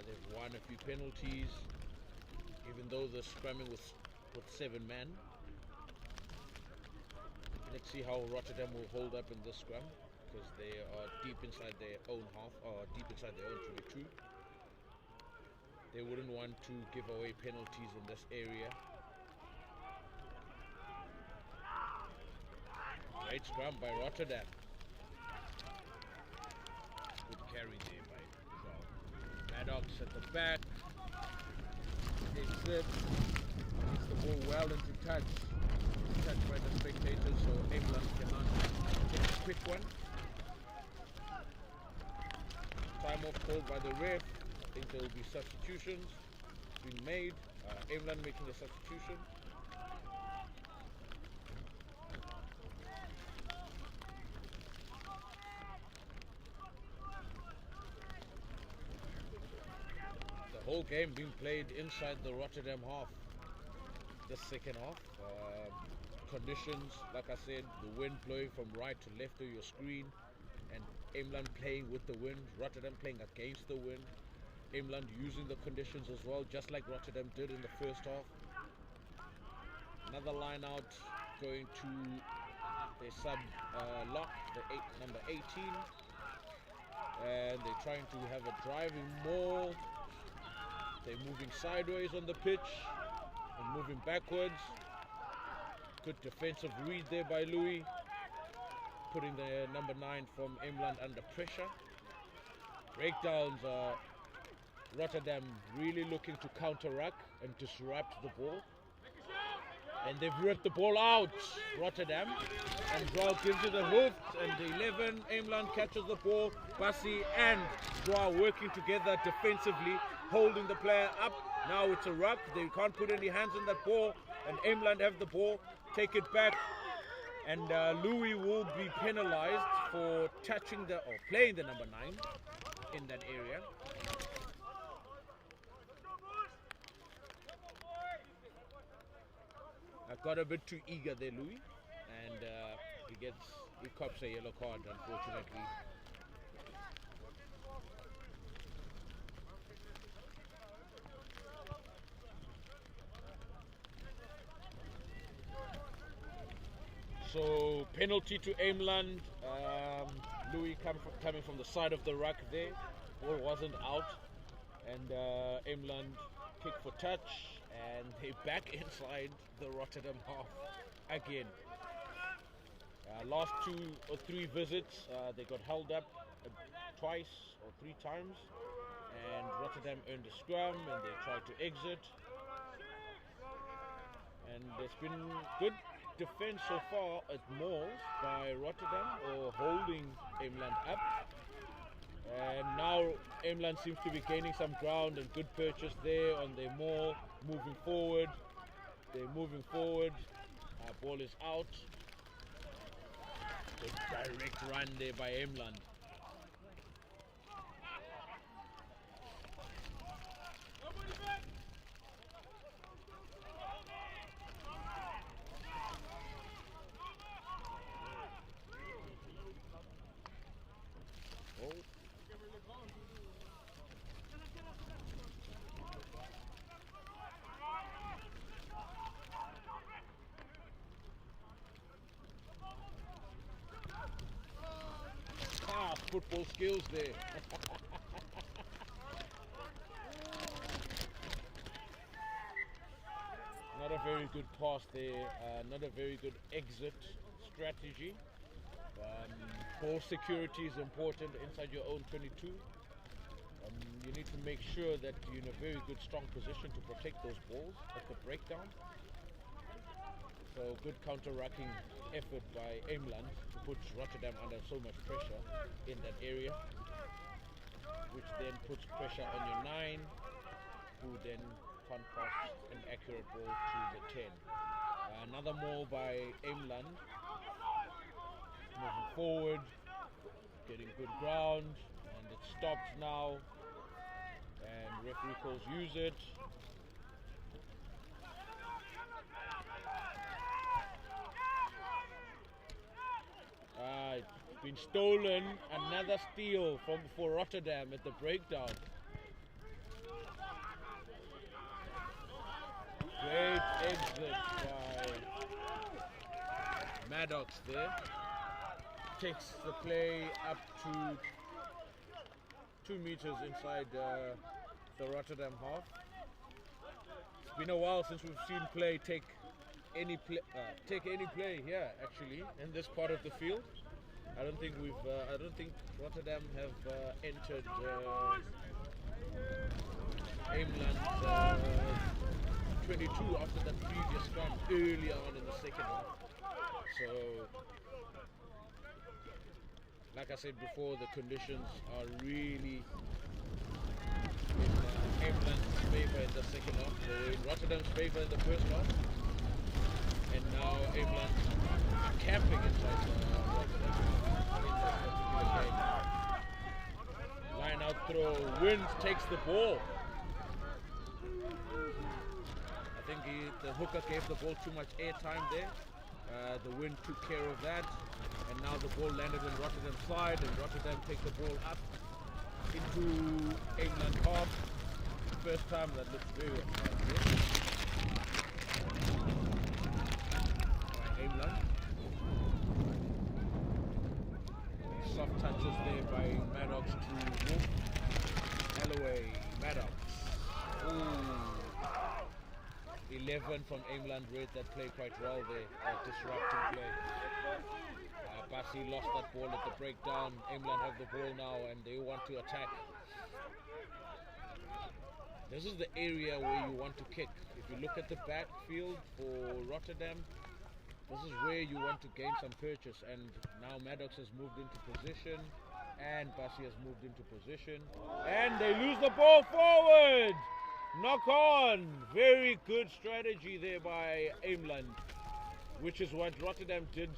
They've won a few penalties, even though they're scrumming with 7 men. Let's see how Rotterdam will hold up in this scrum, because they are deep inside their own half, or deep inside their own 22. They wouldn't want to give away penalties in this area. Great scrum by Rotterdam. Good carry there by Joao. Maddox at the back. Exit. Gets the ball well into touch. Touched by the spectators, so Eemland cannot get a quick one. Time off called by the ref. I think there will be substitutions being made. Eemland making a substitution. Whole game being played inside the Rotterdam half. The second half. Conditions, like I said, the wind blowing from right to left of your screen, and Eemland playing with the wind, Rotterdam playing against the wind. Eemland using the conditions as well, just like Rotterdam did in the first half. Another line out going to their sub lock, number 18, and they're trying to have a driving maul. They're moving sideways on the pitch and moving backwards. Good defensive read there by Louis, putting the number 9 from Eemland under pressure. Breakdowns are Rotterdam really looking to counteract and disrupt the ball. And they've ripped the ball out, Rotterdam. And Joao gives it a hoof, and the 11, Eemland catches the ball. Bassi and Joao working together defensively, holding the player up. Now it's a ruck. They can't put any hands on that ball, and Eemland have the ball, take it back, and Louis will be penalized for touching or playing the number 9 in that area. I got a bit too eager there, Louis, and he cops a yellow card, unfortunately. So penalty to Eemland. Louis coming from the side of the ruck there. Ball wasn't out, and Eemland kick for touch, and they back inside the Rotterdam half again. Last 2 or 3 visits, they got held up twice or 3 times, and Rotterdam earned a scrum, and they tried to exit, and it's been good. defense so far at Mauls by Rotterdam, or holding Eemland up. And now Eemland seems to be gaining some ground, and good purchase there on their maul, moving forward. They're moving forward. Ball is out. A direct run there by Eemland. Football skills there. Not a very good pass there, not a very good exit strategy. Ball security is important inside your own 22. You need to make sure that you're in a very good, strong position to protect those balls at the breakdown. So good counter-racking effort by Eemland to put Rotterdam under so much pressure in that area, which then puts pressure on your 9, who then can't pass an accurate ball to the 10. Another maul by Eemland, moving forward, getting good ground, and it stops now, and referee calls use it. It's been stolen. Another steal for Rotterdam at the breakdown. Great exit by Maddox there. Takes the play up to 2 meters inside the Rotterdam half. It's been a while since we've seen play take any play here actually in this part of the field. I don't think Rotterdam have entered Eemland 22 after that previous scrum earlier on in the second half. So, like I said before, the conditions are really in Eemland's favour in the second half. They were in Rotterdam's favour in the first half, and now Eemland are camping inside Rotterdam in this particular game. Line out throw, Wind takes the ball. I think the hooker gave the ball too much airtime there. The Wind took care of that, and now the ball landed on Rotterdam's side, and Rotterdam take the ball up into Eemland half. First time that looks very good. Eemland. Soft touches there by Maddox to Wolf. Alloway, Maddox. Ooh. 11 from Eemland read that play quite well there, disrupting play. Bassi lost that ball at the breakdown. Eemland have the ball now and they want to attack. This is the area where you want to kick. If you look at the backfield for Rotterdam, this is where you want to gain some purchase, and now Maddox has moved into position and Bassi has moved into position and they lose the ball forward. Knock on. Very good strategy there by Eemland, which is what Rotterdam did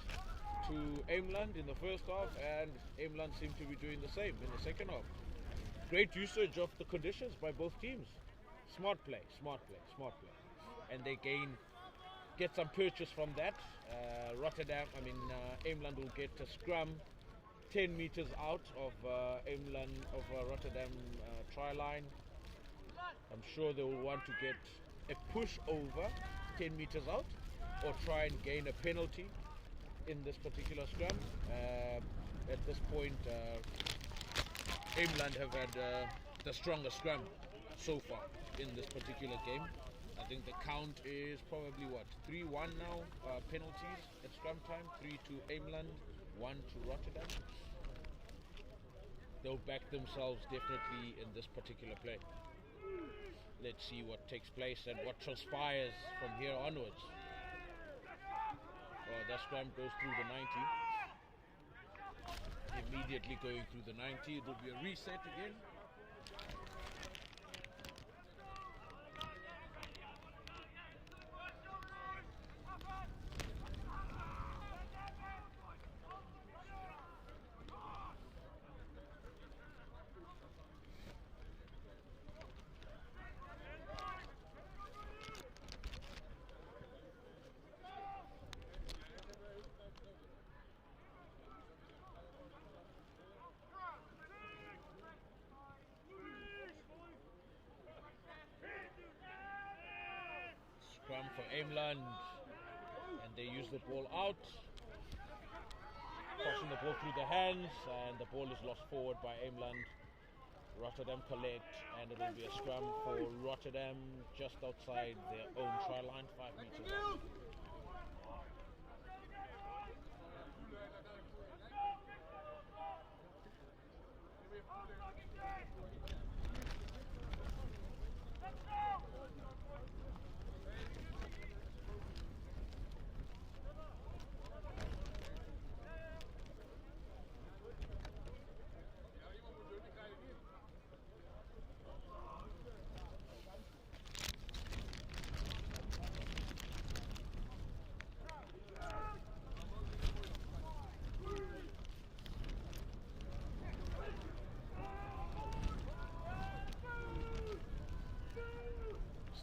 to Eemland in the first half, and Eemland seemed to be doing the same in the second half. Great usage of the conditions by both teams. Smart play, smart play, smart play. And they get some purchase from that. Eemland will get a scrum 10 meters out of Rotterdam try line. I'm sure they will want to get a push over 10 meters out or try and gain a penalty in this particular scrum. At this point, Eemland have had the strongest scrum so far in this particular game. I think the count is probably 3-1 now, penalties at scrum time, 3 to Eemland, 1 to Rotterdam. They'll back themselves definitely in this particular play. Let's see what takes place and what transpires from here onwards. Oh, that scrum goes through the 90. Immediately going through the 90. It will be a reset again. Scrum for Eemland, and they use the ball out, crossing the ball through the hands, and the ball is lost forward by Eemland. Rotterdam collect, and it will be a scrum for Rotterdam just outside their own try line, 5 meters out.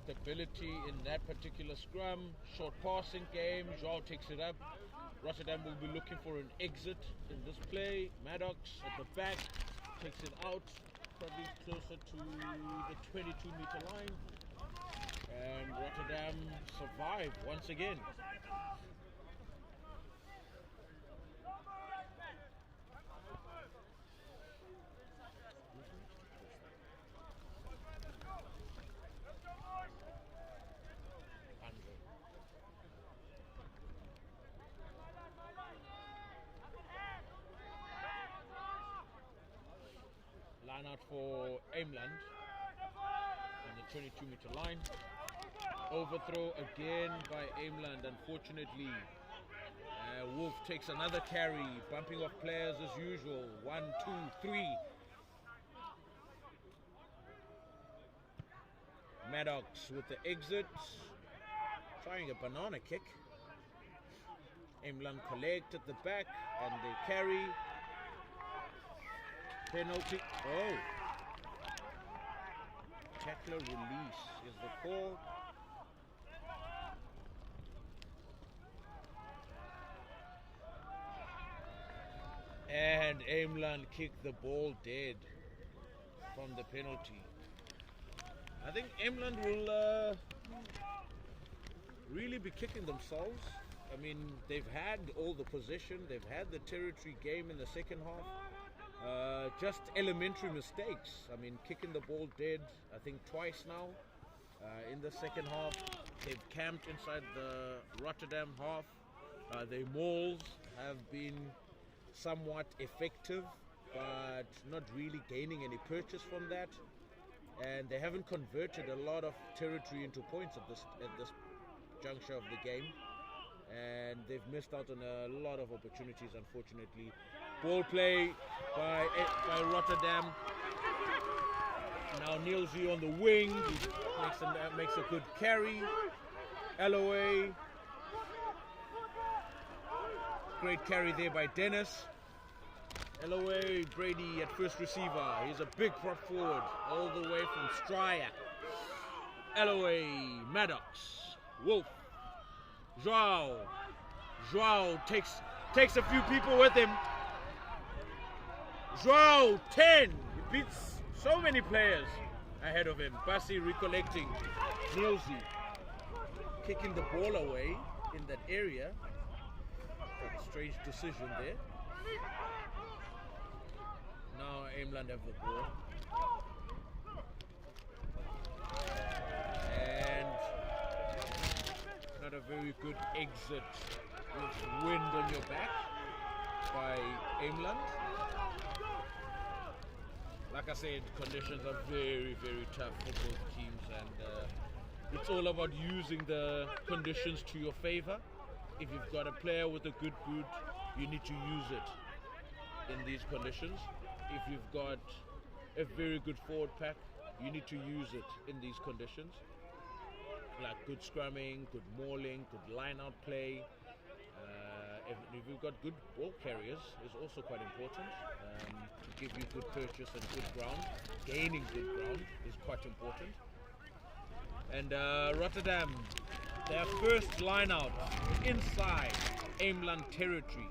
Stability in that particular scrum, short passing game. Joao takes it up. Rotterdam will be looking for an exit in this play. Maddox at the back takes it out, probably closer to the 22-meter line, and Rotterdam survive once again. Line out for Eemland on the 22-meter line. Overthrow again by Eemland, unfortunately. Wolf takes another carry, bumping off players as usual. 1, 2, 3. Maddox with the exit, trying a banana kick. Eemland collect at the back, and they carry. Penalty. Oh. Tackler release is the call. And Eemland kicked the ball dead from the penalty. I think Eemland will really be kicking themselves. I mean, they've had all the possession, they've had the territory game in the second half. Just elementary mistakes. I mean, kicking the ball dead, I think twice now in the second half. They've camped inside the Rotterdam half. Their mauls have been somewhat effective, but not really gaining any purchase from that. And they haven't converted a lot of territory into points at this juncture of the game. And they've missed out on a lot of opportunities, unfortunately. Ball play by Rotterdam. Now Nielsen on the wing. He makes a good carry. LOA. Great carry there by Dennis. LOA, Brady at first receiver. He's a big prop forward all the way from Stryer. LOA, Maddox, Wolf, Joao. Joao takes a few people with him. Joao, 10. He beats so many players ahead of him. Bassi recollecting. Nielsen kicking the ball away in that area. Strange decision there. Now Eemland have the ball. And not a very good exit with wind on your back by Eemland. Like I said, conditions are very, very tough for both teams, and it's all about using the conditions to your favor. if you've got a player with a good boot, you need to use it in these conditions. If you've got a very good forward pack, you need to use it in these conditions. Like good scrumming, good mauling, good line-out play. If you've got good ball carriers, is also quite important to give you good purchase and good ground. Gaining good ground is quite important. And Rotterdam, their first line-out inside Eemland territory.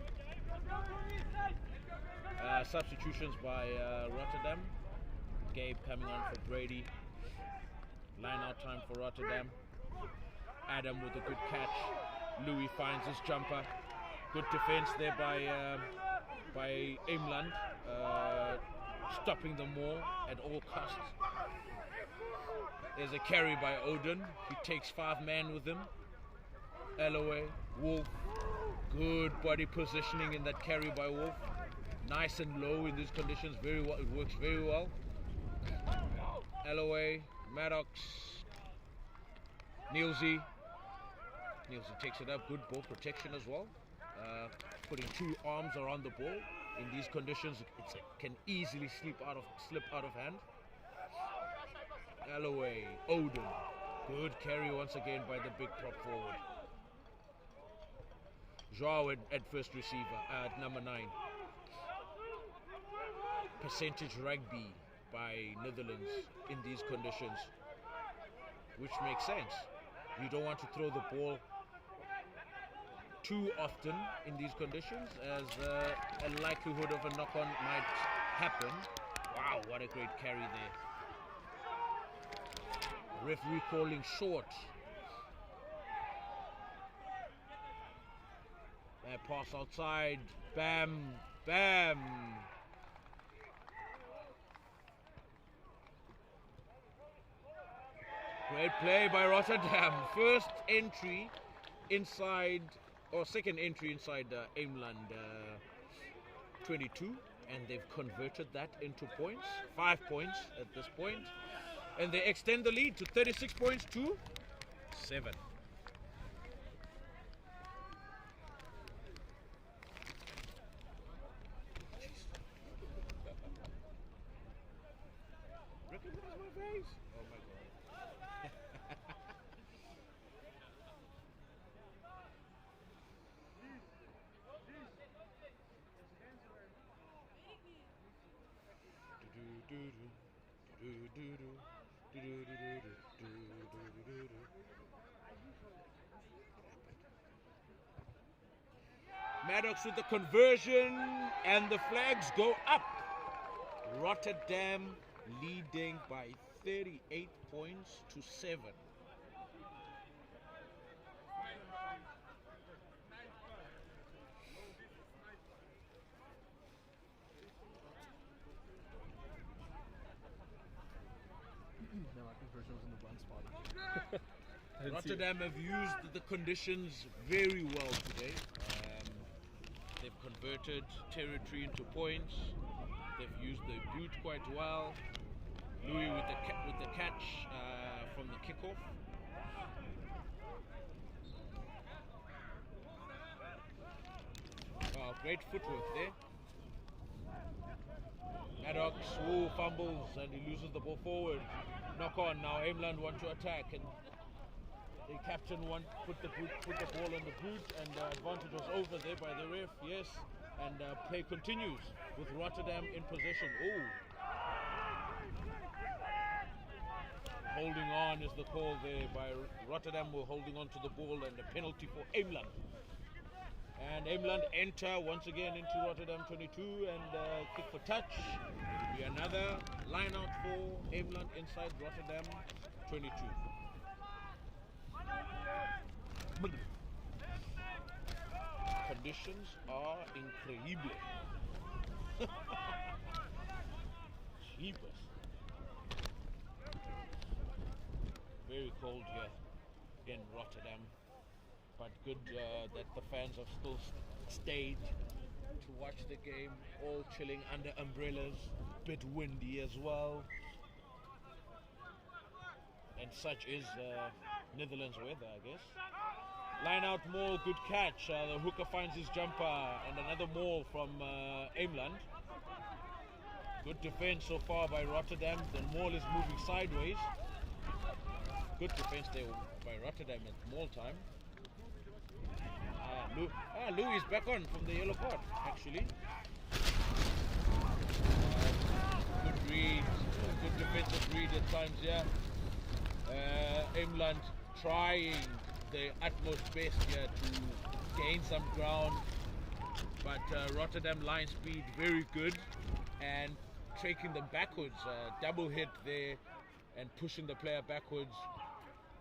Substitutions by Rotterdam. Gabe coming on for Brady. Line-out time for Rotterdam. Adam with a good catch. Louis finds his jumper. Good defense there by Eemland, stopping them all at all costs. There's a carry by Odin. He takes 5 men with him. Alloway, Wolf. Good body positioning in that carry by Wolf. Nice and low in these conditions. Very well. It works very well. Alloway, Maddox, Nielzy. Nielzy takes it up. Good ball protection as well. Putting 2 arms around the ball. In these conditions, it can easily slip out of hand. Alloway, Odin. Good carry once again by the big prop forward. Joao at first receiver at number 9. Percentage rugby by Netherlands in these conditions, which makes sense. You don't want to throw the ball too often in these conditions, as a likelihood of a knock-on might happen. Wow, what a great carry there. Referee calling short. That pass outside. Bam, bam. Great play by Rotterdam. First entry inside, or second entry inside Eemland 22, and they've converted that into points. 5 points at this point, and they extend the lead to 36 points to 7. Recognize my face? Oh my god. Maddox with the conversion, and the flags go up. Rotterdam leading by 38 points to 7. No, I think Virgil was in the run spot. Rotterdam have used the conditions very well today. They've converted territory into points. They've used the boot quite well. Louis with the catch from the kickoff. Wow, great footwork there. Maddox, who fumbles and he loses the ball forward. Knock on now. Eemland want to attack, and the captain put the ball on the boot, and the advantage was over there by the ref. Yes, and play continues with Rotterdam in possession. Oh, holding on is the call there by Rotterdam. Were holding on to the ball, and a penalty for Eemland. And Eemland enter once again into Rotterdam 22 and kick for touch. It'll be another line out for Eemland inside Rotterdam 22. Conditions are incredible. Jeepers. Very cold here in Rotterdam. But good that the fans have still stayed to watch the game, all chilling under umbrellas, bit windy as well. And such is Netherlands weather, I guess. Line out maul, good catch. The hooker finds his jumper, and another maul from Eemland. Good defense so far by Rotterdam. The maul is moving sideways. Good defense there by Rotterdam at maul time. Lou is back on from the yellow card, actually. Good read, good defensive read at times, yeah. Eemland trying their utmost best here to gain some ground, but Rotterdam line speed very good and taking them backwards. Double hit there and pushing the player backwards.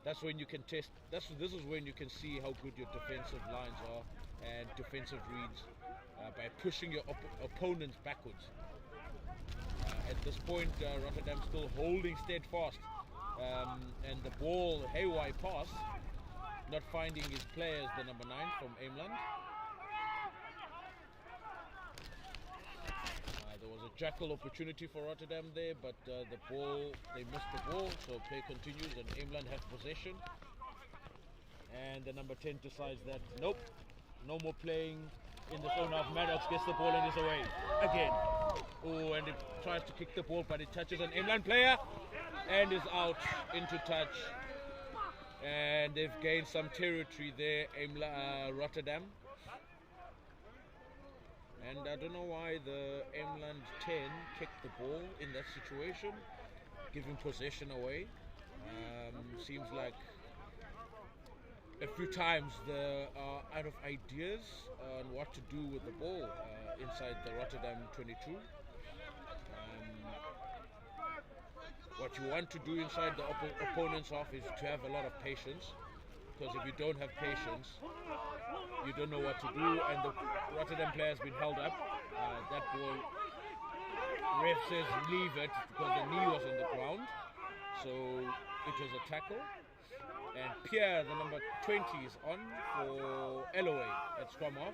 That's when you can test. This is when you can see how good your defensive lines are and defensive reads by pushing your opponents backwards. At this point, Rotterdam still holding steadfast, and the ball haywire pass, not finding his players. The number 9 from Eemland. There was a jackal opportunity for Rotterdam there, but they missed the ball, so play continues and Eemland have possession. And the number 10 decides that nope, no more playing in the zone half. Maddox gets the ball and is away again. Oh, and it tries to kick the ball, but it touches an Eemland player and is out into touch. And they've gained some territory there, Rotterdam. And I don't know why the Eemland 10 kicked the ball in that situation, giving possession away. Seems like a few times they are out of ideas on what to do with the ball inside the Rotterdam 22. What you want to do inside the opponent's half is to have a lot of patience, because if you don't have patience, you don't know what to do, and the Rotterdam player has been held up. That ball, ref says leave it because the knee was on the ground, so it was a tackle. And Pierre, the number 20, is on for LOA at scrum off.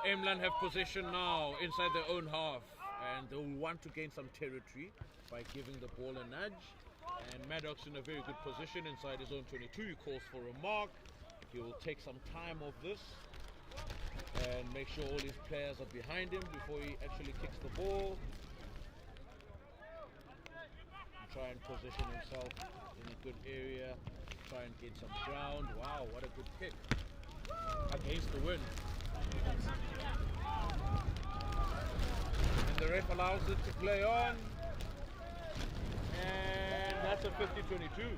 Eemland have possession now inside their own half, and they'll want to gain some territory by giving the ball a nudge. And Maddox in a very good position inside his own 22. He calls for a mark. He will take some time off this and make sure all his players are behind him before he actually kicks the ball. Try and position himself in a good area. Try and get some ground. Wow, what a good kick against the wind. And the ref allows it to play on, and that's a 50-22.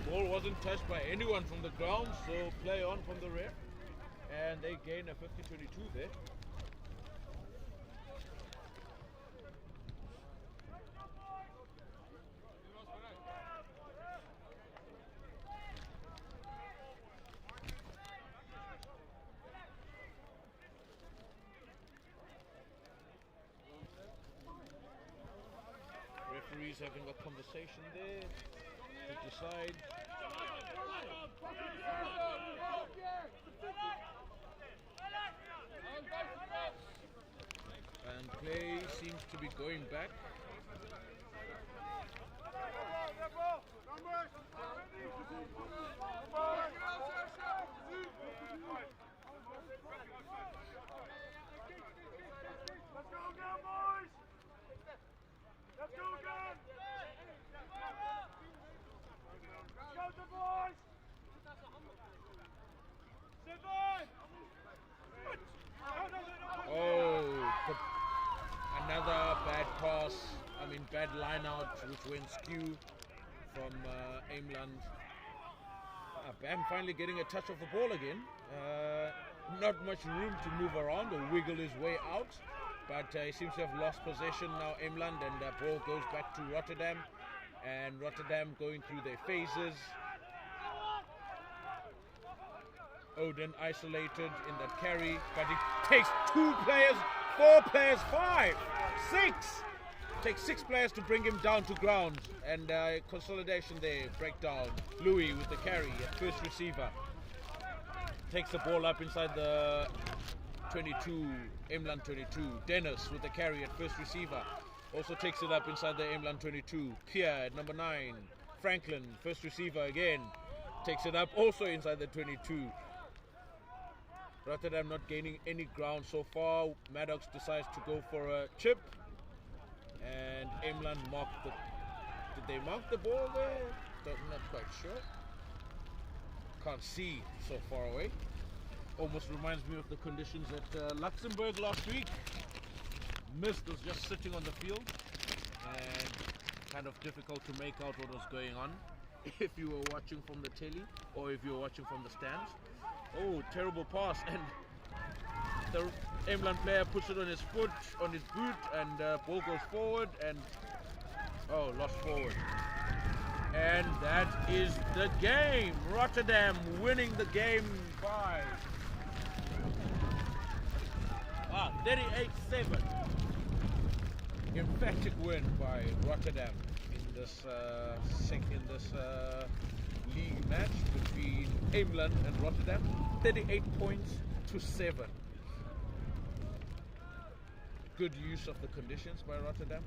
Ball wasn't touched by anyone from the ground, so play on from the ref, and they gain a 50-22 there. Referees having a conversation there to decide. And play seems to be going back. Another bad pass, bad line out, which went skew from Eemland. Bam finally getting a touch of the ball again. Not much room to move around or wiggle his way out, but he seems to have lost possession now, Eemland, and the ball goes back to Rotterdam, and Rotterdam going through their phases. Odin isolated in that carry, but it takes 2 players, 4 players, 5, 6 Takes 6 players to bring him down to ground, and consolidation there, breakdown. Louis with the carry at first receiver. Takes the ball up inside the 22, Eemland 22. Dennis with the carry at first receiver. Also takes it up inside the Eemland 22. Pierre at number 9. Franklin, first receiver again. Takes it up also inside the 22. Rotterdam not gaining any ground so far. Maddox decides to go for a chip. And Eemland marked the... Did they mark the ball there? Not quite sure. Can't see so far away. Almost reminds me of the conditions at Luxembourg last week. Mist was just sitting on the field and kind of difficult to make out what was going on if you were watching from the telly or if you were watching from the stands. Oh, terrible pass, and the Eemland player puts it on his foot, on his boot, and ball goes forward and lost forward. And that is the game. Rotterdam winning the game by 38-7. Emphatic win by Rotterdam in this league match between Eemland and Rotterdam. 38 points to 7. Good use of the conditions by Rotterdam.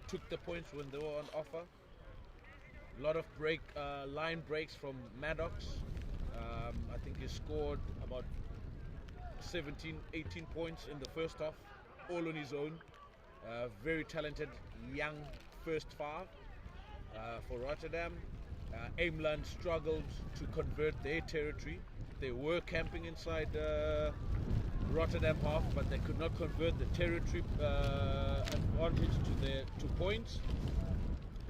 Took the points when they were on offer. A lot of line breaks from Maddox. I think he scored about 17, 18 points in the first half, all on his own. Very talented young first five for Rotterdam. Eemland struggled to convert their territory. They were camping inside Rotterdam half, but they could not convert the territory advantage to points.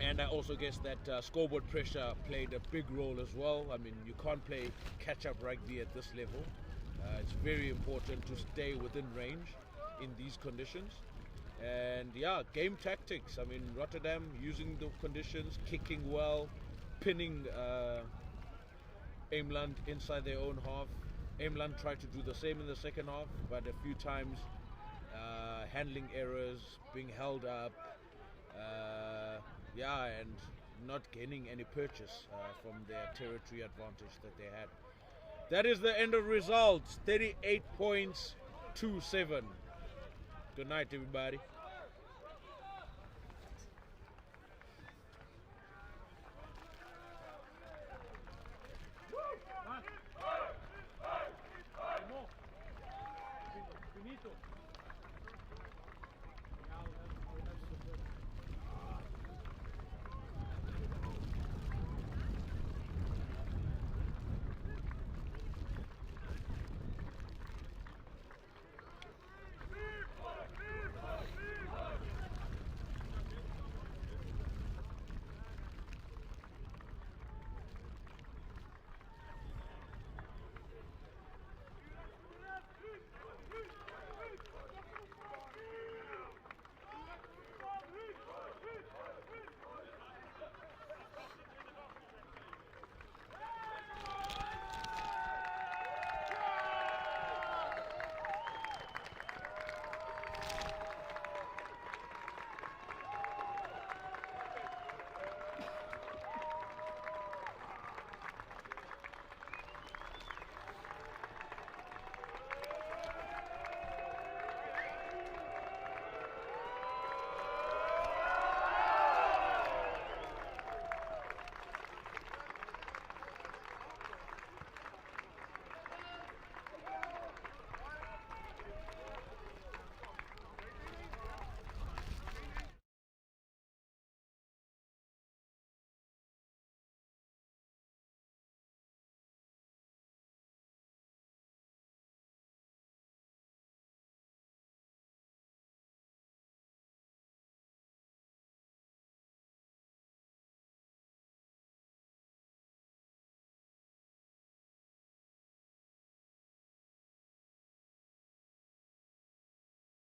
And I also guess that scoreboard pressure played a big role as well. I mean, you can't play catch-up rugby at this level. It's very important to stay within range in these conditions. And yeah, game tactics. I mean, Rotterdam using the conditions, kicking well, pinning Eemland inside their own half. Eemland tried to do the same in the second half, but a few times handling errors, being held up, and not gaining any purchase from their territory advantage that they had. That is the end of results. 38 points to 7. Good night, everybody. Finito.